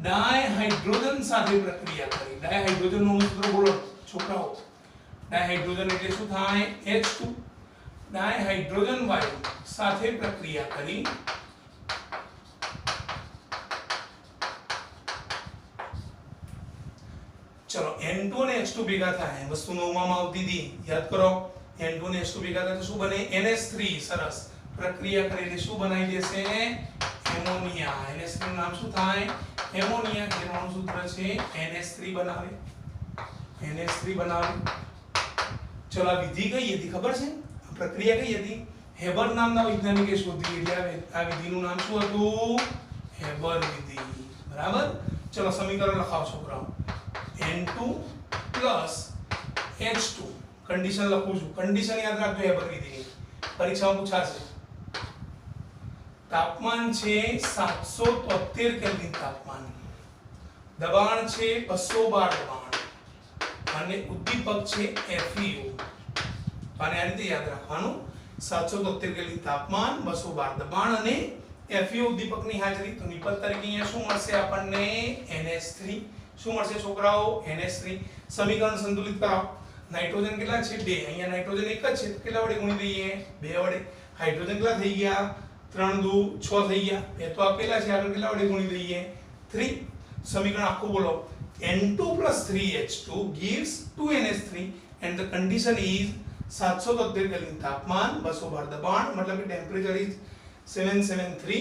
ડાયહાઇડ્રોજન સાથે પ્રક્રિયા કરી ડાયહાઇડ્રોજન નું સૂત્ર બોલો છોકરાઓ ડાયહાઇડ્રોજન એટલે શું થાય H2 ડાયહાઇડ્રોજન વાયુ સાથે પ્રક્રિયા કરી ચલો N2 અને H2 ભેગા થાય વસ્તુ નવમાં આવતી હતી યાદ કરો N2 અને H2 ભેગા થાય તો શું બને NH3 સરસ પ્રક્રિયા કરીને શું બનાવી દેશે એમોનિયા NH3 નું નામ શું થાય એમોનિયા જેનું સૂત્ર છે NH3 બનાવે ચલો આ વિધિ કઈ હતી ખબર છે આ પ્રક્રિયા કઈ હતી હેબર નામના વૈજ્ઞાનિકે શોધી એટલે આ વિધિનું નામ શું હતું હેબર વિધિ બરાબર ચલો સમીકરણ લખાવો છોકરાઓ N2 + H2 કન્ડિશન લખું છું કન્ડિશન યાદ રાખજો હેબર વિધિની પરીક્ષામાં પૂછાશે તાપમાન છે 773 કેલ્વિન તાપમાન દબાણ છે 212 દબાણ અને ઉદ્દીપક છે FeO અને આ રીતે યાદ રાખવાનું 773 કેલ્વિન તાપમાન 212 દબાણ અને FeO ઉદ્દીપકની હાજરી તો નિપજ તરીકે અહીંયા શું મળશે આપણને NH3 શું મળશે છોકરાઓ NH3 સમીકરણ સંતુલિત કરાવો નાઇટ્રોજન કેટલા છે 2 અહીંયા નાઇટ્રોજન એક જ છે તો કેટલા વડે ગુણી દઈએ 2 વડે હાઇડ્રોજન કેટલા થઈ ગયા 3 2 6 થઈ ગયા એ તો આપેલા છે આગળ કેટલા વડે ગુણી દઈએ 3 સમીકરણ આખું બોલો N2 + 3H2 gives 2NH3 and the condition is 773 kelvin તાપમાન 212 દબાણ મતલબ કે ટેમ્પરેચર ઇઝ 773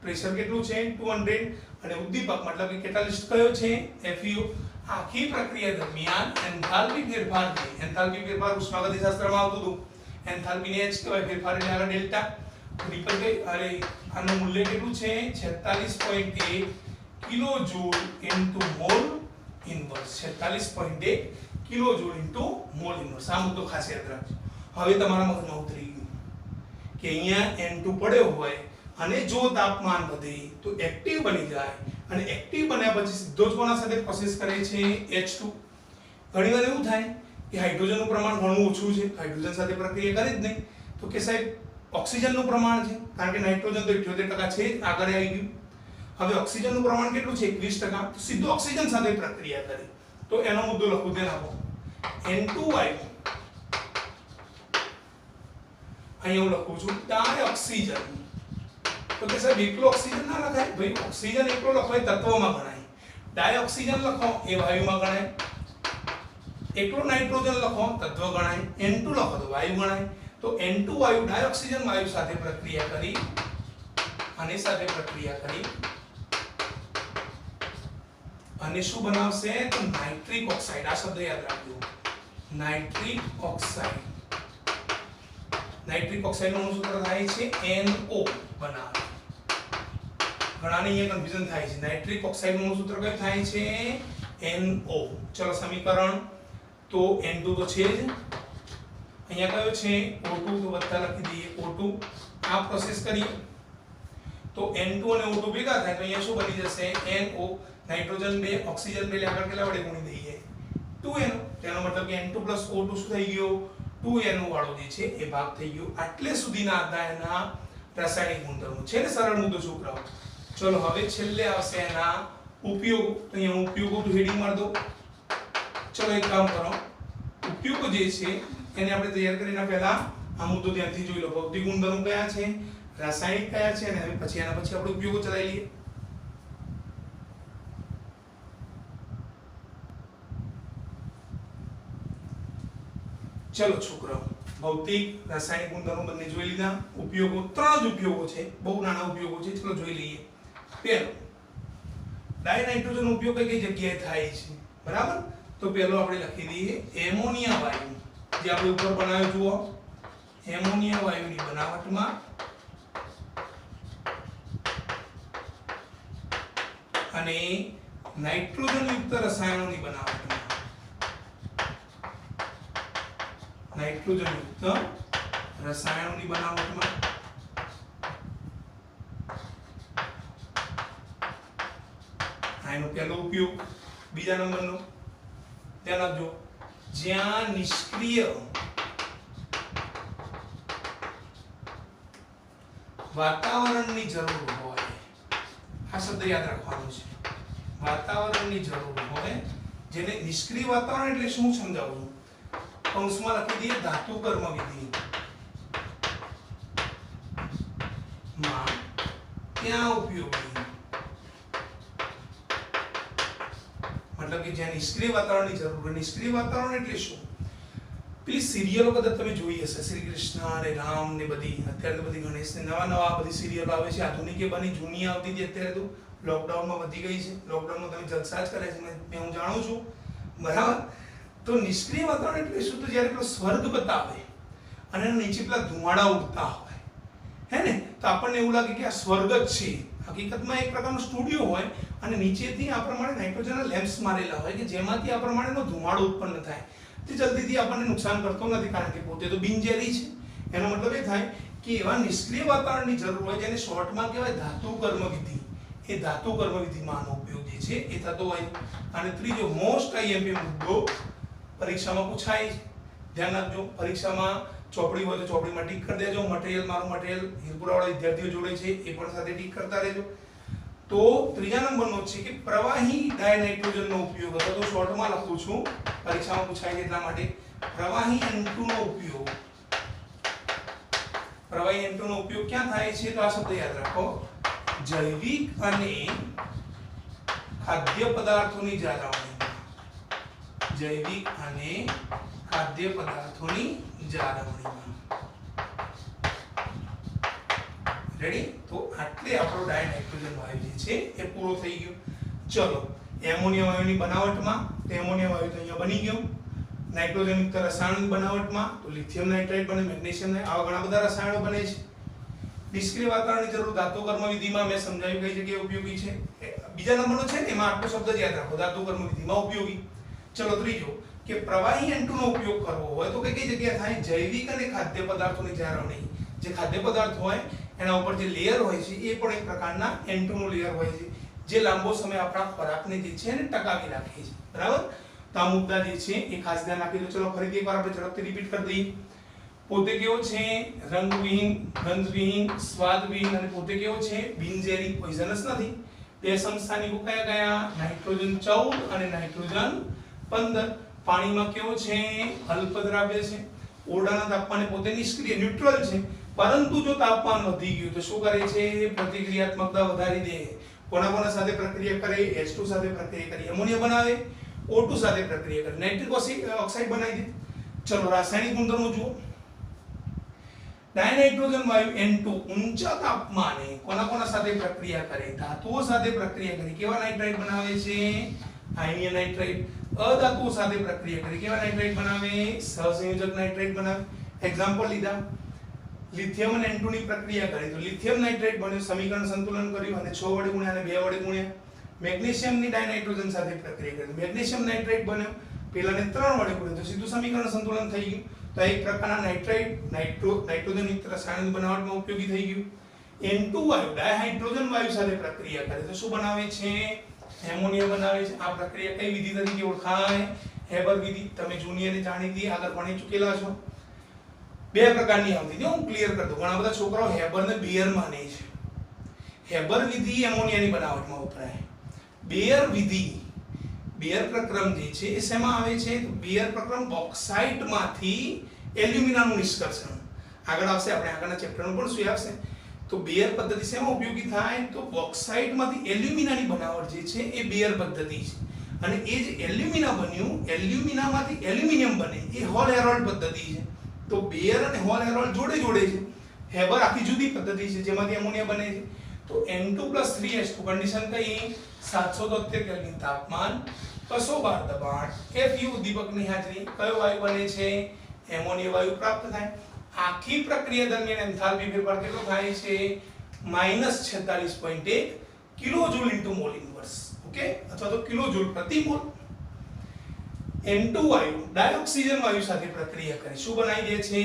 પ્રેશર કેટલું છે 200 અને ઉદ્દીપક મતલબ કે કેટાલિસ્ટ કયો છે FeO આખી પ્રક્રિયા દરમિયાન એન્થાલ્પી ફેરફાર થાય એન્થાલ્પી ફેરફાર ઉષ્માગતિશાસ્ત્રમાં આવતું હતું એન્થાલ્પી ને H કહેવાય ફેરફાર એટલે આગળ ડેલ્ટા નિપજ ગઈ અરે આનું મૂલ્ય કેટલું છે 46.1 kilojoule into mole inverse 46.1 kilojoule into mole inverse આ મુદ્દો ખાસ યાદ રાખજો હવે તમારા મગજમાં ઉતરી ગયું કે અહીંયા N2 પડ્યો હોય અને જો તાપમાન વધે તો એક્ટિવ બની જાય અને એક્ટિવ બન્યા પછી સીધો જ કોના સાથે પ્રોસેસ કરે છે H2 ઘણીવાર એવું થાય કે હાઇડ્રોજનનું પ્રમાણ ઘણું ઓછું છે હાઇડ્રોજન સાથે પ્રક્રિયા કરે જ નહીં તો કે સાહેબ ઓક્સિજનનું પ્રમાણ છે કારણ કે નાઇટ્રોજન તો 78% છે આગળ આવી ગયું હવે ઓક્સિજનનું પ્રમાણ કેટલું છે 21% તો સીધો ઓક્સિજન સાથે પ્રક્રિયા કરે તો એનો મુદ્દો લખું તે નાખો N2 વાયુ અહીંયા હું લખું છું ડાયઓક્સિજન તો કે સાહેબ એકલો ઓક્સિજન ના લખાય ભાઈ ઓક્સિજન એકલો લખવાય તત્વમાં ગણાય ડાયઓક્સિજન લખો એ વાયુમાં ગણાય એકલો નાઇટ્રોજન લખો તત્વ ગણાય N2 લખો તો વાયુ ગણાય તો N2 વાયુ ડાયઓક્સિજન વાયુ સાથે પ્રક્રિયા કરી આની સાથે પ્રક્રિયા કરી અને શું બનાવશે તો નાઇટ્રિક ઓક્સાઇડ આ શબ્દ યાદ રાખજો નાઇટ્રિક ઓક્સાઇડ નાઇટ્રિક ઓક્સાઇડ નું સૂત્ર થાય છે NO બનાવે ઘણાને અહીંયા કન્ફ્યુઝન થાય છે નાઇટ્રિક ઓક્સાઇડ નું સૂત્ર કયું થાય છે NO ચલો સમીકરણ તો N2 તો છે જ અહીંયા કયો છે O2 તો વત્તા લખી દઈએ O2 આ પ્રોસેસ કરીએ તો N2 અને O2 ભેગા થાય તો અહીંયા શું બની જશે NO નાઇટ્રોજન 2 ઓક્સિજન 2 આગળ કેટલા વડે ગુણી દઈએ 2NO તેનો મતલબ કે N2 O2 શું થઈ ગયો 2NO વાળો જે છે એ ભાગ થઈ ગયો આટલે સુધીના હતા એના રાસાયણિક ગુણધર્મો છે ને સરળ મુદ્દો છોકરાઓ ચલો હવે છેલ્લે આવશે એના ઉપયોગો તો અહીંયા ઉપયોગો તો હેડિંગ માર દો ચલો એક કામ કરો ઉપયોગો જે છે એને આપણે તૈયાર કરીને પહેલા આ મુદ્દો ધ્યાનથી જોઈ લો ભૌતિક ગુણધર્મો કયા છે રાસાયણિક કયા છે અને હવે પછી એના પછી આપણે ઉપયોગો ચલાવી લઈએ ચલો છોકરાઓ ભૌતિક રાસાયણિક ગુણધર્મો બંને જોઈ લીધા ઉપયોગો ત્રણ જ ઉપયોગો છે બહુ નાના ઉપયોગો છે ચલો જોઈ લઈએ પહેલો ડાયનાઇટ્રોજન નો ઉપયોગ કઈ જગ્યાએ થાય છે બરાબર તો પહેલો આપણે લખી દઈએ એમોનિયા વાયુ જે આપણે ઉપર બનાવ્યો જુઓ એમોનિયા વાયુની બનાવટમાં અને નાઇટ્રોજન યુક્ત રસાયણોની બનાવટમાં નાઇટ્રોજન યુક્ત રસાયણોની બનાવટમાં આનો પહેલો ઉપયોગ બીજા નંબરનો ધ્યાન રાખજો જ્યાં નિષ્ક્રિય વાતાવરણની જરૂર હોય આ શબ્દ યાદ રાખવાનો છે વાતાવરણની જરૂર હોય જેને નિષ્ક્રિય વાતાવરણ એટલે શું સમજાવું કૌંસમાં લખી દઈએ ધાતુ કર્મ વિધિ માં ત્યાં ઉપયોગી મતલબ કે જ્યાં નિષ્ક્રિય વાતાવરણની જરૂર હોય નિષ્ક્રિય વાતાવરણ એટલે શું પેલી સિરિયલો કદાચ તમે જોઈ હશે શ્રી કૃષ્ણ અને રામ ને બધી અત્યારે તો બધી ગણેશ ને નવા બધી સિરિયલો આવે છે આધુનિક એ બની જૂની આવતી હતી અત્યારે તો લોકડાઉનમાં વધી ગઈ છે લોકડાઉનમાં તમે જલસા જ કરે છે મેં હું જાણું છું બરાબર તો નિષ્ક્રિય વાતાવરણ એટલે શું તો જ્યારે પેલો સ્વર્ગ બતાવે અને એના નીચે પેલા ધુમાડા ઉડતા હોય હે ને તો આપણને એવું લાગે કે આ સ્વર્ગ જ છે હકીકતમાં એક પ્રકારનો સ્ટુડિયો હોય અને નીચેથી આ પ્રમાણે નાઇટ્રોજનના લેમ્પ્સ મારેલા હોય કે જેમાંથી આ પ્રમાણેનો ધુમાડો ઉત્પન્ન થાય તે જલ્દીથી આપણને નુકસાન કરતો નથી કારણ કે પોતે તો બિનઝેરી છે એનો મતલબ એ થાય કે એવા નિષ્ક્રિય વાતાવરણની જરૂર હોય જેને શોર્ટમાં કહેવાય ધાતુ કર્મ વિધિ એ ધાતુ કર્મ વિધિમાં આનો ઉપયોગ જે છે એ થતો હોય અને ત્રીજો મોસ્ટ આઈએમપી મુદ્દો પરીક્ષામાં પૂછાય છે ધ્યાન રાખજો પરીક્ષામાં ચોપડી હોય તો ચોપડીમાં ટીક કરી દેજો મટીરીયલ મારું મટીરીયલ હિરપુરાવાળા વિદ્યાર્થીઓ જોડે છે એ પણ સાથે ટીક કરતા રહેજો તો ત્રીજા નંબરનો છે કે પ્રવાહી ડાયનાઇટ્રોજનનો ઉપયોગ અથવા તો શોર્ટમાં લખું છું પરીક્ષામાં પૂછાય છે એટલા માટે પ્રવાહી N2 નો ઉપયોગ પ્રવાહી N2 નો ઉપયોગ ક્યાં થાય છે તો આ શબ્દ યાદ રાખો જૈવિક અને ખાદ્ય પદાર્થોની જાળવણીમાં જૈવિક અને ખાદ્ય પદાર્થોની જાળવણીમાં રેડી તો આટલે આપણો ડાયનાઇટ્રોજન વાયુ જે છે એ પૂરો થઈ ગયો ચલો એમોનિયા વાયુની બનાવટમાં તો એમોનિયા વાયુ તો અહીંયા બની ગયો નાઇટ્રોજન યુક્ત રસાયણની બનાવટમાં તો લિથિયમ નાઇટ્રાઇડ બને મેગ્નેશિયમ ને આવા ઘણા બધા રસાયણો બને છે નિષ્ક્રિય વાતાવરણની જરૂર ધાતુ કર્મ વિધિમાં મેં સમજાવ્યું કઈ જગ્યાએ ઉપયોગી છે બીજા નંબરનો છે ને એમાં આટલો શબ્દ જ યાદ રાખો ધાતુ કર્મ વિધિમાં ઉપયોગી ચલો ત્રીજો કે પ્રવાહી N2 નો ઉપયોગ કરવો હોય તો કઈ જગ્યાએ થાય જૈવિક અને ખાદ્ય પદાર્થોની જાળવણી જે ખાદ્ય પદાર્થ હોય એના ઉપર જે લેયર હોય છે એ પણ એક પ્રકારના N2 નો લેયર હોય છે જે લાંબો સમય આપણા ખોરાકને જે છે એને ટકાવી રાખે છે બરાબર તો આ મુદ્દા જે છે એ ખાસ ધ્યાન રાખી લો ચલો ફરીથી એકવાર આપણે ઝડપથી રિપીટ કરી દઈએ પોતે કેવો છે રંગવિહીન ગંધવિહીન સ્વાદવિહીન અને પોતે કેવો છે બિનઝેરી પોઈઝનસ નથી બે સમસ્થાનિકો કયા કયા નાઇટ્રોજન 14 અને નાઇટ્રોજન 15 પાણીમાં કેવો છે અલ્પદ્રાવ્ય છે ઓરડાના તાપમાને પોતે નિષ્ક્રિય ન્યુટ્રલ છે પરંતુ જો તાપમાન વધી ગયું તો શું કરે છે પ્રતિક્રિયાત્મકતા વધારી દે કોના સાથે પ્રક્રિયા કરે H2 સાથે પ્રક્રિયા કરે એમોનિયા બનાવે O2 સાથે પ્રક્રિયા કરે નાઇટ્રિક ઓક્સાઇડ બનાવી દે ચલો રાસાયણિક ગુણધર્મો જુઓ ડાયનાઇટ્રોજન વાયુ N2 ઊંચા તાપમાને કોના સાથે પ્રક્રિયા કરે ધાતુઓ સાથે પ્રક્રિયા કરે કેવા નાઇટ્રાઇડ બનાવે છે આયનિયન નાઇટ્રાઇડ અધાતુઓ સાથે પ્રક્રિયા કરે કેવા નાઇટ્રાઇડ બનાવે સહસંયોજક નાઇટ્રાઇડ બનાવે એક્ઝામ્પલ લીધા લિથિયમ અને N2 ની પ્રક્રિયા કરી તો લિથિયમ નાઇટ્રાઇડ બન્યું સમીકરણ સંતુલન કર્યું અને 6 વડે ગુણ્યા અને 2 વડે ગુણ્યા મેગ્નેશિયમ ની ડાયનાઇટ્રોજન સાથે પ્રક્રિયા કરી મેગ્નેશિયમ નાઇટ્રાઇડ બન્યો પેલાને 3 વડે ગુણ્યા તો સીધું સમીકરણ સંતુલન થઈ ગયું તો એક પ્રકારના નાઇટ્રાઇટ નાઇટ્રોજન યુક્ત રસાયણ બનાવટમાં ઉપયોગી થઈ ગયું. N2 વાયુ ડાયહાઇડ્રોજન વાયુ સાથે પ્રક્રિયા કરે તો શું બનાવે છે? એમોનિયા બનાવે છે. આ પ્રક્રિયા કઈ વિધિ તરીકે ઓળખાય? હેબર વિધિ. તમે જૂની અને જાણીતી આગળ ભણી ચૂકેલા છો. બે પ્રકારની આવતી હતી, હું ક્લિયર કરી દઉં. ઘણા બધા છોકરાઓ હેબર ને બેયર માને છે. હેબર વિધિ એમોનિયાની બનાવટમાં વપરાય. બેયર વિધિ, બેયર પ્રક્રમ જે છે એ શેમાં આવે છે? તો બેયર પ્રક્રમ બોક્સાઇટમાંથી એલ્યુમિનાનું નિષ્કર્ષણ. આગળ આવશે, આપણે આગળના ચેપ્ટરમાં પણ શું આવશે. તો બેયર પદ્ધતિ શેમાં ઉપયોગી થાય? તો બોક્સાઇટમાંથી એલ્યુમિનાની બનાવટ જે છે એ બેયર પદ્ધતિ છે. અને એ જે એલ્યુમિના બન્યું, એલ્યુમિનામાંથી એલ્યુમિનિયમ બને એ હોલ હેરોલ્ડ પદ્ધતિ છે. તો બેયર અને હોલ હેરોલ્ડ જોડે જોડે છે. હેબર આખી જુદી પદ્ધતિ છે જેમાંથી એમોનિયા બને છે. તો N2 + 3H2 કન્ડિશન કઈ? 773 કેલ્વિન તાપમાન, 212 દબાણ, Fu ઉદ્દીપકની હાજરી, કયો વાયુ બને છે? એમોનિયા વાયુ પ્રાપ્ત થાય. આખી પ્રક્રિયા દરમિયાન એન્થાલ્પી ફેરફાર કેટલો થાય છે? -46.1 kilojoule into mole inverse. Okay, અથવા તો કિલોજૂલ પ્રતિ મોલ. N2 વાયુ ડાયોક્સિજન વાયુ સાથે પ્રક્રિયા કરે શું બનાવી દે છે?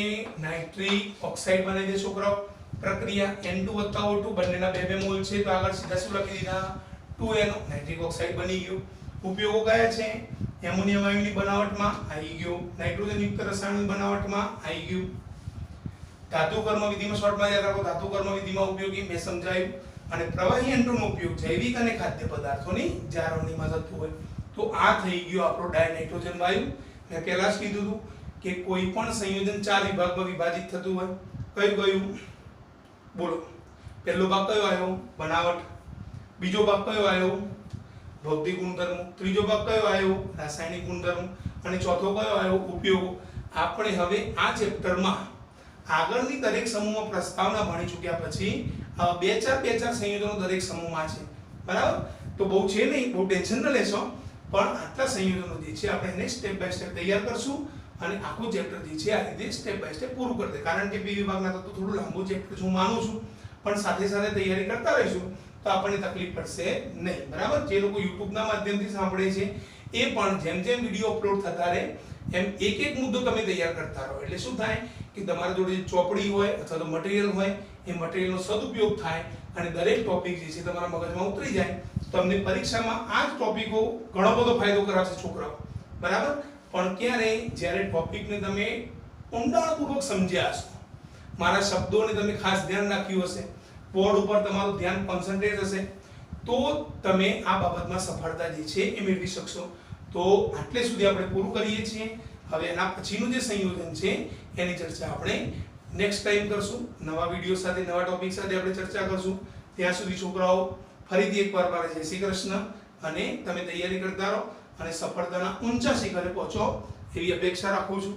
નાઇટ્રિક ઓક્સાઇડ બનાવી દે છોકરાઓ. પ્રક્રિયા N2 + O2 બંનેના 2 મોલ છે તો આગળ સીધા શું લખી દીધા? 2NO નાઇટ્રિક ઓક્સાઇડ બની ગયું. ઉપયોગો કયા છે? એમોનિયા વાયુની બનાવટમાં આવી ગયું, નાઇટ્રોજન યુક્ત રસાયણની બનાવટમાં આવી ગયું. ધાતુ કર્મ વિધિમાં શોર્ટમાં યાદ રાખો, ધાતુ કર્મ વિધિમાં ઉપયોગી મેં સમજાવ્યું. અને પ્રવાહી N2 નો ઉપયોગ જૈવિક અને ખાદ્ય પદાર્થોની જાળવણીમાં થતો હોય. તો આ થઈ ગયો આપણો ડાયનાઇટ્રોજન વાયુ. મેં પહેલા જ કીધું હતું કે કોઈ પણ સંયોજન 4 વિભાગમાં વિભાજિત થતું હોય. કયું કયું? બોલો. પહેલો ભાગ કયો આવ્યો? બનાવટ. બીજો ભાગ કયો આવ્યો? ભૌતિક ગુણધર્મો. ત્રીજો ભાગ કયો આવ્યો? રાસાયણિક ગુણધર્મો. અને ચોથો કયો આવ્યો? ઉપયોગો. આપણે હવે આ ચેપ્ટરમાં આગળની દરેક સમૂહમાં પ્રસ્તાવના ભણી ચૂક્યા પછી બે ચાર સંયોજનો દરેક સમૂહમાં છે. બરાબર? તો બહુ છે નહીં, બહુ ટેન્શન ન લેશો, પણ આટલા સંયોજનો જે છે આપણે એને સ્ટેપ બાય સ્ટેપ તૈયાર કરશું અને આખું ચેપ્ટર જે છે આ રીતે સ્ટેપ બાય સ્ટેપ પૂરું કરી દે. કારણ કે બી વિભાગના તો થોડું લાંબુ ચેપ્ટર હું માનું છું, પણ સાથે સાથે તૈયારી કરતા રહીશું તો આપણને તકલીફ પડશે નહીં. બરાબર? જે લોકો યુટ્યુબના માધ્યમથી સાંભળે છે એ પણ જેમ જેમ વિડીયો અપલોડ થતા રહે એમ એક મુદ્દો તમે તૈયાર કરતા રહો. એટલે શું થાય કે તમારા જોડે જે ચોપડી હોય અથવા તો મટીરીયલ હોય એ મટીરીયલનો સદુપયોગ થાય અને દરેક ટોપિક જે છે તમારા મગજમાં ઉતરી જાય. તમને પરીક્ષામાં આ જ ટોપિકો ઘણો બધો ફાયદો કરાવશે છોકરાઓ. બરાબર? પણ ક્યારે? જ્યારે ટોપિકને તમે ઊંડાણપૂર્વક સમજ્યા હશો, મારા શબ્દોને તમે ખાસ ધ્યાન રાખ્યું હશે, બોર્ડ ઉપર તમારું ધ્યાન કોન્સન્ટ્રેટ હશે, તો તમે આ બાબતમાં સફળતા જે છે એ મેળવી શકશો. તો આટલે સુધી આપણે પૂરું કરીએ છીએ. હવે એના પછીનું જે સંયોજન છે એની ચર્ચા આપણે નેક્સ્ટ ટાઈમ કરશું. નવા વિડીયો સાથે, નવા ટોપિક સાથે આપણે ચર્ચા કરશું. ત્યાં સુધી છોકરાઓ ફરીથી એકવાર મારે જય શ્રી કૃષ્ણ, અને તમે તૈયારી કરતા રહો અને સફળતાના ઊંચા શિખરે પહોંચો એવી અપેક્ષા રાખું છું.